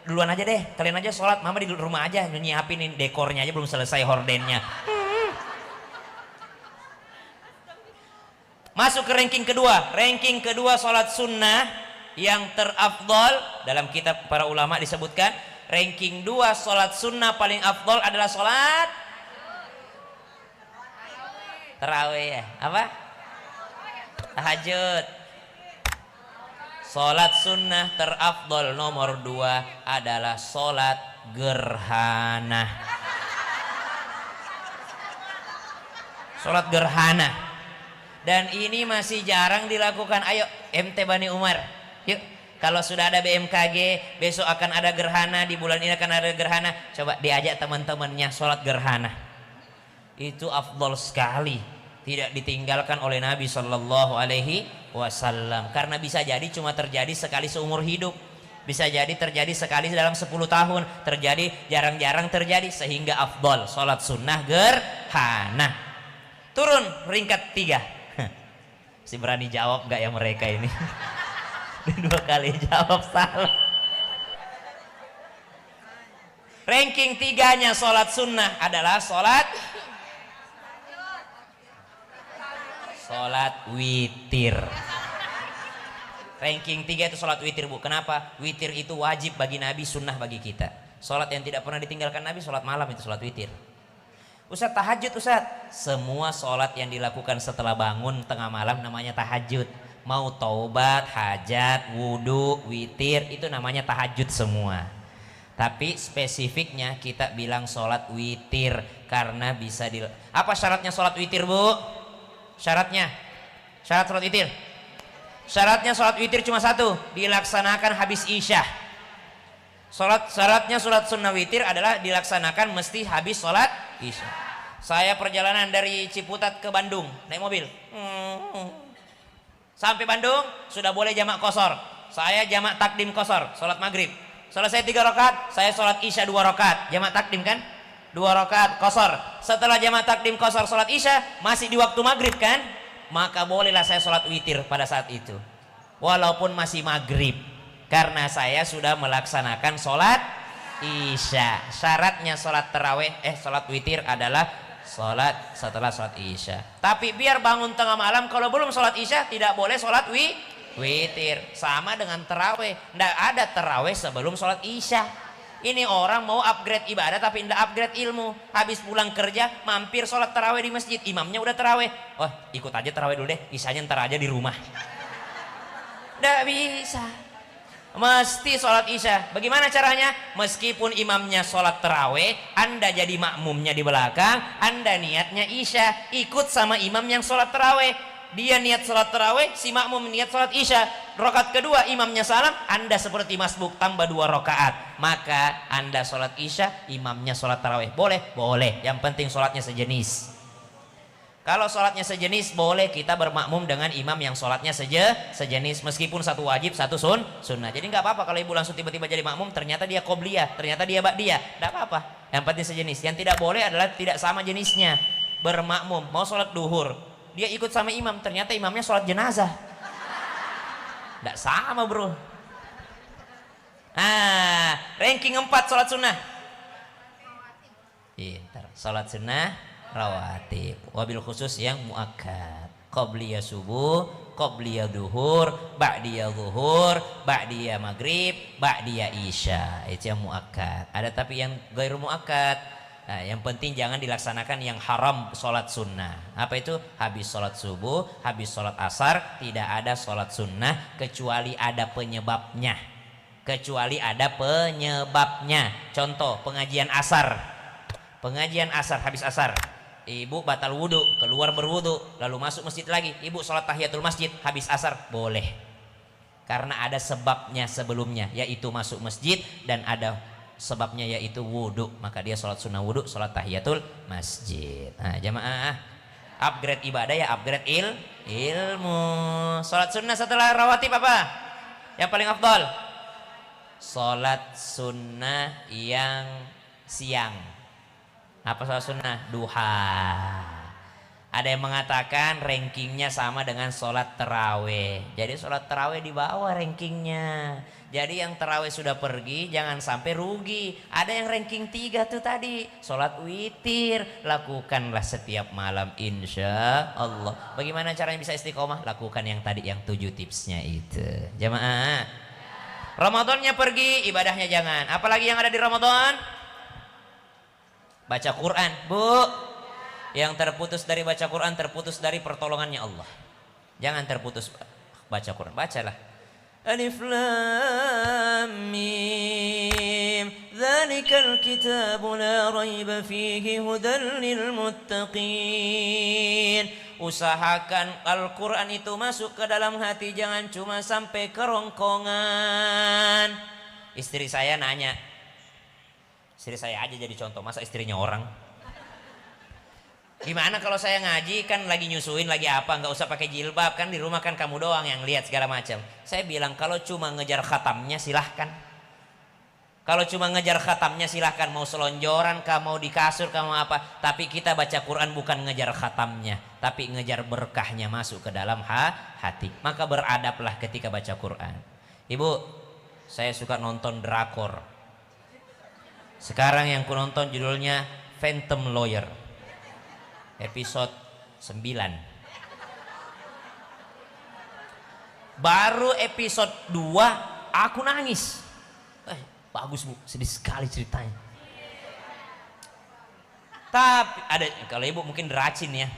Duluan aja deh, kalian aja sholat, mama di rumah aja nyiapin dekornya aja, belum selesai hordennya. Masuk ke ranking kedua. Ranking kedua sholat sunnah yang terafdol dalam kitab para ulama disebutkan. Ranking 2 sholat sunnah paling afdol adalah sholat tarawih ya. Apa? Tahajud. Sholat sunnah terafdol nomor 2 adalah sholat gerhana. Sholat gerhana. Dan ini masih jarang dilakukan. Ayo MT Bani Umar, yuk. Kalau sudah ada BMKG, besok akan ada gerhana, di bulan ini akan ada gerhana. Coba diajak teman-temannya sholat gerhana. Itu afdol sekali. tidak ditinggalkan oleh Nabi Shallallahu Alaihi Wasallam, karena bisa jadi cuma terjadi sekali seumur hidup, bisa jadi terjadi sekali dalam 10 tahun, terjadi jarang-jarang terjadi, sehingga afdol sholat sunnah gerhana. Turun peringkat 3. Si berani jawab gak ya mereka ini? 2 kali jawab salah. Ranking 3-nya sholat sunnah adalah sholat witir. Ranking 3 itu sholat witir, Bu. Kenapa? Witir itu wajib bagi Nabi, sunnah bagi kita. Sholat yang tidak pernah ditinggalkan Nabi, sholat malam itu sholat witir. Ustaz, tahajud Ustaz. Semua sholat yang dilakukan setelah bangun tengah malam namanya tahajud. Mau taubat, hajat, wudhu, witir, itu namanya tahajud semua. Tapi spesifiknya kita bilang sholat witir karena bisa apa syaratnya sholat witir, Bu? Syarat sholat witir. Syaratnya sholat witir cuma satu, dilaksanakan habis isya. Syaratnya sholat sunnah witir adalah dilaksanakan mesti habis sholat isya. Saya perjalanan dari Ciputat ke Bandung naik mobil. Sampai Bandung sudah boleh jamak qashar. Saya jamak takdim qashar, sholat maghrib. Selesai 3 rakaat, saya sholat isya 2 rakaat. Jamak takdim kan? 2 rakaat qashar. Setelah jamak takdim qashar sholat isya, masih di waktu maghrib kan? Maka bolehlah saya sholat witir pada saat itu. Walaupun masih maghrib. Karena saya sudah melaksanakan sholat isya. Syaratnya sholat tarawih, sholat witir adalah sholat setelah sholat isya. Tapi biar bangun tengah malam, kalau belum sholat isya tidak boleh sholat witir. Sama dengan tarawih. Tidak ada tarawih sebelum sholat isya. Ini orang mau upgrade ibadah tapi tidak upgrade ilmu. Habis pulang kerja mampir sholat tarawih di masjid, imamnya udah tarawih. Oh, ikut aja tarawih dulu deh, isyanya ntar aja di rumah. Tidak bisa, mesti sholat isya. Bagaimana caranya? Meskipun imamnya sholat tarawih, Anda jadi makmumnya di belakang, Anda niatnya isya, ikut sama imam yang sholat tarawih. Dia niat sholat tarawih, si makmum niat sholat isya. Rakaat kedua imamnya salam, Anda seperti masbuk tambah 2 rakaat. Maka Anda sholat isya, imamnya sholat tarawih. Boleh? Boleh. Yang penting sholatnya sejenis. Kalau sholatnya sejenis, boleh kita bermakmum dengan imam yang sholatnya sejenis. Meskipun satu wajib, satu sunnah. Jadi nggak apa-apa kalau ibu langsung tiba-tiba jadi makmum, ternyata dia qobliyah, ternyata dia ba'diyah. Nggak apa-apa. Yang penting sejenis. Yang tidak boleh adalah tidak sama jenisnya. Bermakmum, mau sholat duhur, dia ikut sama imam, ternyata imamnya sholat jenazah. Tidak sama, bro. Ranking 4 sholat sunnah. Pintar. Sholat sunnah rawatib. Wabil khusus yang muakkad. Qobliyah subuh, qobliyah duhur, ba'diyah zuhur, ba'diyah maghrib, ba'diyah isya. Itu yang muakkad. Ada tapi yang ghair muakkad. Nah, yang penting jangan dilaksanakan yang haram sholat sunnah. Apa itu? Habis sholat subuh, habis sholat asar, tidak ada sholat sunnah kecuali ada penyebabnya. Kecuali ada penyebabnya. Contoh, pengajian asar. Pengajian asar, habis asar. Ibu batal wudhu, keluar berwudhu, lalu masuk masjid lagi. Ibu sholat tahiyatul masjid, habis asar, boleh. Karena ada sebabnya sebelumnya, yaitu masuk masjid dan ada sebabnya yaitu wudhu, maka dia sholat sunnah wudhu, sholat tahiyatul masjid. Nah, jamaah, upgrade ibadah ya upgrade ilmu. Sholat sunnah setelah rawatib apa? Yang paling afdal? Sholat sunnah yang siang. Apa sholat sunnah? Duha. Ada yang mengatakan rankingnya sama dengan sholat tarawih. Jadi sholat tarawih di bawah rankingnya. Jadi yang tarawih sudah pergi jangan sampai rugi. Ada yang ranking 3 tuh tadi, sholat witir. Lakukanlah setiap malam insya Allah. Bagaimana caranya bisa istiqomah? Lakukan yang tadi, yang 7 tipsnya itu. Jamaah, Ramadannya pergi, ibadahnya jangan. Apalagi yang ada di Ramadan? Baca Quran, Bu. Yang terputus dari baca Quran terputus dari pertolongannya Allah. Jangan terputus baca Quran. Bacalah. Alif Lam Mim. Dzalikal kitabu la raiba fihi hudan lil muttaqin. Usahakan Al-Quran itu masuk ke dalam hati, jangan cuma sampai kerongkongan. Istri saya nanya. Istri saya aja jadi contoh, masa istrinya orang? Gimana kalau saya ngaji kan lagi nyusuin lagi apa, nggak usah pakai jilbab kan, di rumah kan kamu doang yang lihat segala macam. Saya bilang kalau cuma ngejar khatamnya silahkan. Kalau cuma ngejar khatamnya silahkan, mau selonjoran kah, mau di kasur kah, mau apa. Tapi kita baca Quran bukan ngejar khatamnya, tapi ngejar berkahnya masuk ke dalam hati. Maka beradablah ketika baca Quran. Ibu, saya suka nonton drakor. Sekarang yang ku nonton judulnya Phantom Lawyer. Episode 9. Baru episode 2 aku nangis. Bagus Bu, sedih sekali ceritanya. Tapi ada, kalau ibu mungkin deracin ya.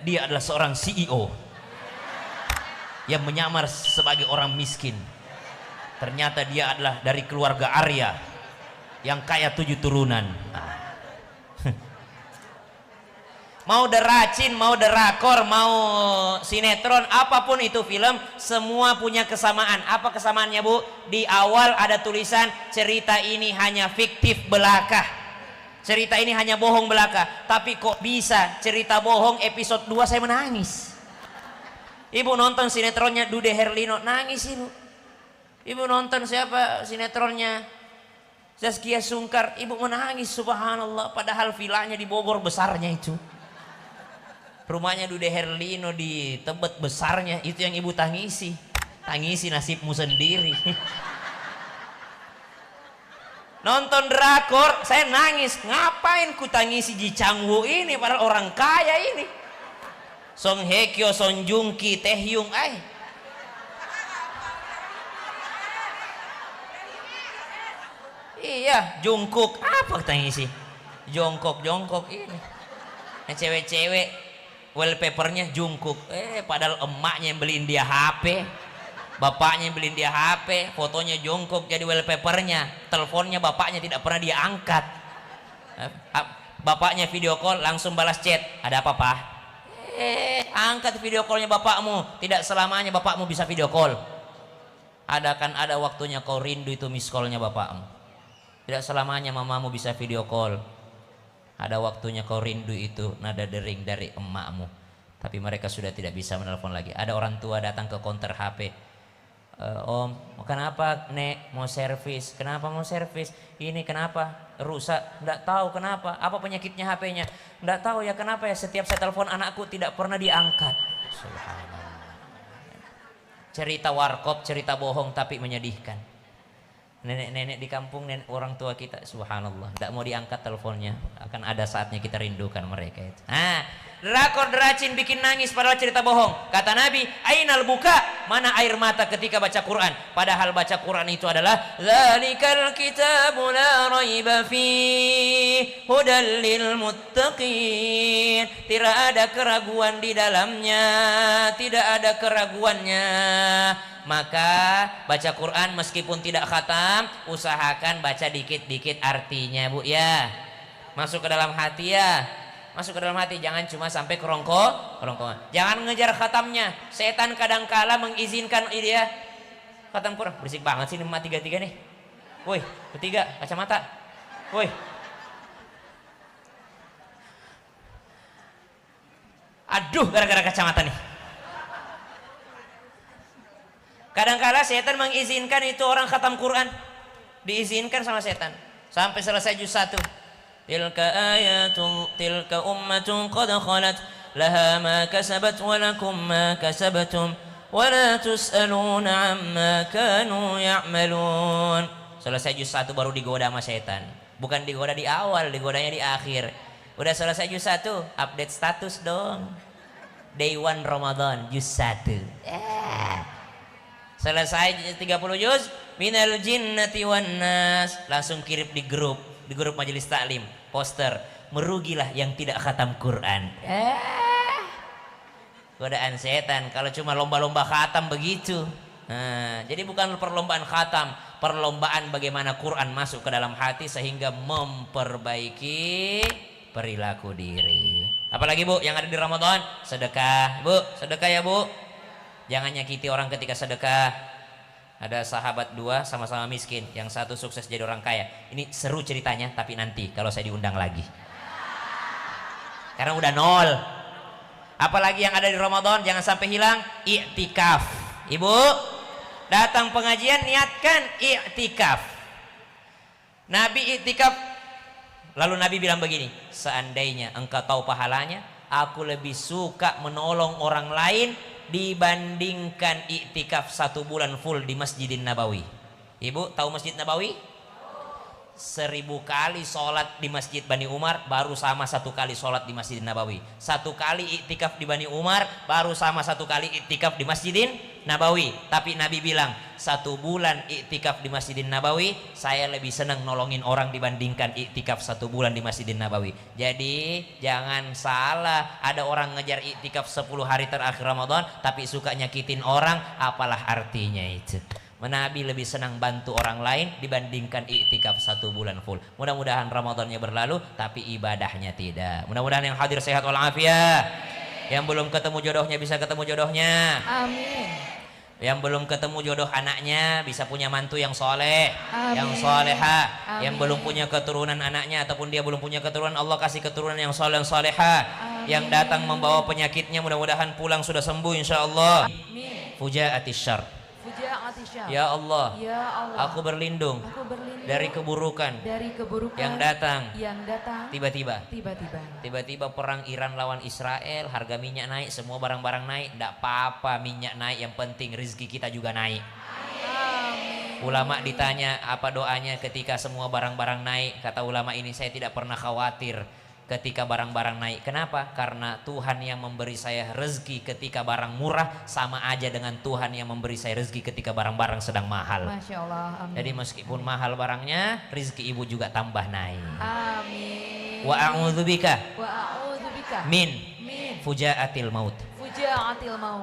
Dia adalah seorang CEO yang menyamar sebagai orang miskin. Ternyata dia adalah dari keluarga Arya yang kaya 7 turunan. Mau deracin, mau derakor, mau sinetron, apapun itu film, semua punya kesamaan. Apa kesamaannya Bu? Di awal ada tulisan cerita ini hanya fiktif belaka. Cerita ini hanya bohong belaka. Tapi kok bisa cerita bohong episode 2 saya menangis. Ibu nonton sinetronnya Dude Herlino, nangis Ibu. Ibu nonton siapa sinetronnya Zaskia Sungkar, ibu menangis, subhanallah. Padahal vilanya di Bogor besarnya itu. Rumahnya Dude Herlino di Tebet besarnya, itu yang ibu tangisi. Tangisi nasibmu sendiri. Nonton drakor saya nangis, ngapain ku tangisi Ji Chang-woo ini padahal orang kaya ini. Song Hye Kyo, Son Joong Ki, Taehyung, iya, Jungkook apa tangisi? Jongkok ini. Yang cewek-cewek wallpapernya Jungkook, padahal emaknya yang beliin dia HP, bapaknya yang beliin dia HP, fotonya Jungkook jadi wallpapernya, teleponnya bapaknya tidak pernah dia angkat. Bapaknya video call langsung balas chat, ada apa Pak? Angkat video callnya bapakmu, tidak selamanya bapakmu bisa video call. Ada waktunya kau rindu itu miss callnya bapakmu. Tidak selamanya mamamu bisa video call. Ada waktunya kau rindu itu nada dering dari emakmu. Tapi mereka sudah tidak bisa menelpon lagi. Ada orang tua datang ke counter HP. Om, kenapa Nek mau servis? Kenapa mau servis? Ini kenapa? Rusak? Tidak tahu kenapa. Apa penyakitnya HP-nya? Tidak tahu ya kenapa ya. Setiap saya telepon anakku tidak pernah diangkat. Subhanallah. Cerita warkop, cerita bohong tapi menyedihkan. Nenek-nenek di kampung, nenek orang tua kita, subhanallah, tidak mau diangkat teleponnya. Akan ada saatnya kita rindukan mereka itu. Drakor deracin bikin nangis padahal cerita bohong. Kata Nabi, ainal buka, mana air mata ketika baca Quran. Padahal baca Quran itu adalah dzalikal kitabu la raiba fihi hudal lil muttaqin. Tidak ada keraguan di dalamnya, tidak ada keraguannya. Maka baca Quran meskipun tidak khatam, usahakan baca dikit-dikit artinya Bu ya. Masuk ke dalam hati ya. Masuk ke dalam hati, jangan cuma sampai kerongkongan. Jangan ngejar khatamnya. Setan kadangkala mengizinkan dia khatam Quran. Berisik banget sih ini emak 33 nih. Woi, ketiga kacamata. Woi. Aduh, gara-gara kacamata nih. Kadangkala setan mengizinkan itu orang khatam Quran, diizinkan sama setan sampai selesai juz 1. Tilka ummatun qad khalat laha ma kasabat wa lakum ma kasabtum wa la tus'aluna amma kanu ya'malun. Selesai juz 1 baru digoda sama setan. Bukan digoda di awal, digodanya di akhir. Udah selesai juz 1, update status dong. Day 1 Ramadan juz 1. Selesai 30 juz minal jinnati wan nas, langsung kirim di grup majelis taklim poster, merugilah yang tidak khatam Quran. Godaan setan kalau cuma lomba-lomba khatam begitu. Jadi bukan perlombaan khatam, perlombaan bagaimana Quran masuk ke dalam hati sehingga memperbaiki perilaku diri. Apalagi Bu yang ada di Ramadan, sedekah Bu, sedekah ya Bu. Jangan nyakiti orang ketika sedekah. Ada sahabat 2 sama-sama miskin, yang satu sukses jadi orang kaya. Ini seru ceritanya, tapi nanti kalau saya diundang lagi. karena udah nol. Apalagi yang ada di Ramadan jangan sampai hilang, i'tikaf. Ibu datang pengajian niatkan i'tikaf. Nabi i'tikaf, lalu Nabi bilang begini, seandainya engkau tahu pahalanya, aku lebih suka menolong orang lain dibandingkan i'tikaf 1 bulan full di Masjidin Nabawi. Ibu tahu Masjid Nabawi? 1000 kali sholat di Masjid Bani Umar baru sama 1 kali sholat di Masjidin Nabawi. 1 kali iktikaf di Bani Umar baru sama 1 kali iktikaf di Masjidin Nabawi. Tapi Nabi bilang 1 bulan iktikaf di Masjidin Nabawi saya lebih senang nolongin orang dibandingkan iktikaf 1 bulan di Masjidin Nabawi. Jadi jangan salah, ada orang ngejar iktikaf 10 hari terakhir Ramadan tapi suka nyakitin orang, apalah artinya itu. Nabi lebih senang bantu orang lain dibandingkan iktikaf 1 bulan full. Mudah-mudahan Ramadannya berlalu tapi ibadahnya tidak. Mudah-mudahan yang hadir sehat walafiat. Yang belum ketemu jodohnya bisa ketemu jodohnya. Amin. Yang belum ketemu jodoh anaknya bisa punya mantu yang soleh, Amin. yang soleha. Amin. Yang belum punya keturunan anaknya ataupun dia belum punya keturunan, Allah kasih keturunan yang soleh, yang soleha. Yang datang membawa penyakitnya mudah-mudahan pulang sudah sembuh insyaallah. Fujaatis syarr. Ya Allah, ya Allah, aku berlindung, dari keburukan, yang datang tiba-tiba perang Iran lawan Israel, harga minyak naik, semua barang-barang naik. Tidak apa-apa minyak naik, yang penting rezeki kita juga naik. Amin. Ulama ditanya apa doanya ketika semua barang-barang naik, kata ulama ini, saya tidak pernah khawatir ketika barang-barang naik. Kenapa? Karena Tuhan yang memberi saya rezeki ketika barang murah sama aja dengan Tuhan yang memberi saya rezeki ketika barang-barang sedang mahal. Masya Allah. Amin. Jadi meskipun mahal barangnya, rezeki ibu juga tambah naik. Amin. Wa a'udzubika min fujaatil maut.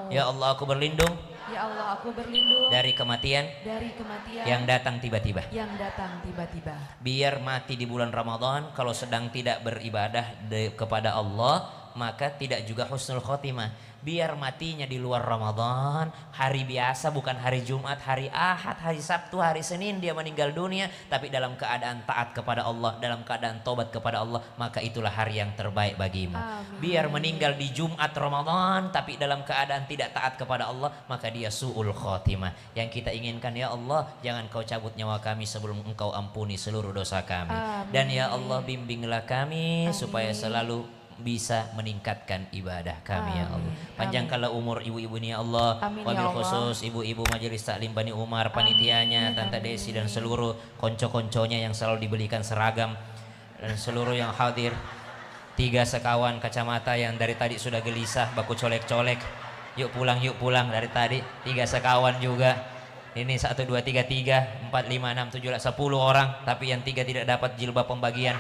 Ya Allah, aku berlindung Ya Allah, aku berlindung dari kematian yang datang tiba-tiba. Biar mati di bulan Ramadan, kalau sedang tidak beribadah kepada Allah, maka tidak juga husnul khotimah. Biar matinya di luar Ramadan, hari biasa bukan hari Jumat, hari Ahad, hari Sabtu, hari Senin dia meninggal dunia, tapi dalam keadaan taat kepada Allah, dalam keadaan tobat kepada Allah, maka itulah hari yang terbaik bagimu. Amin. Biar meninggal di Jumat Ramadan tapi dalam keadaan tidak taat kepada Allah, maka dia su'ul khotimah. Yang kita inginkan, ya Allah, jangan kau cabut nyawa kami sebelum engkau ampuni seluruh dosa kami. Amin. Dan ya Allah, bimbinglah kami. Amin. Supaya selalu bisa meningkatkan ibadah kami. Amin. Ya Allah, panjangkanlah umur ibu-ibu ini ya Allah. Amin. Wabil khusus ibu-ibu Majelis Taklim Bani Umar, panitianya, Tante Desi dan seluruh konco-konconya yang selalu dibelikan seragam, dan seluruh yang hadir. 3 sekawan kacamata yang dari tadi sudah gelisah baku colek-colek, yuk pulang dari tadi. 3 sekawan juga ini, 1 2 3 4 5 6 7 10 orang, tapi yang 3 tidak dapat jilbab pembagian.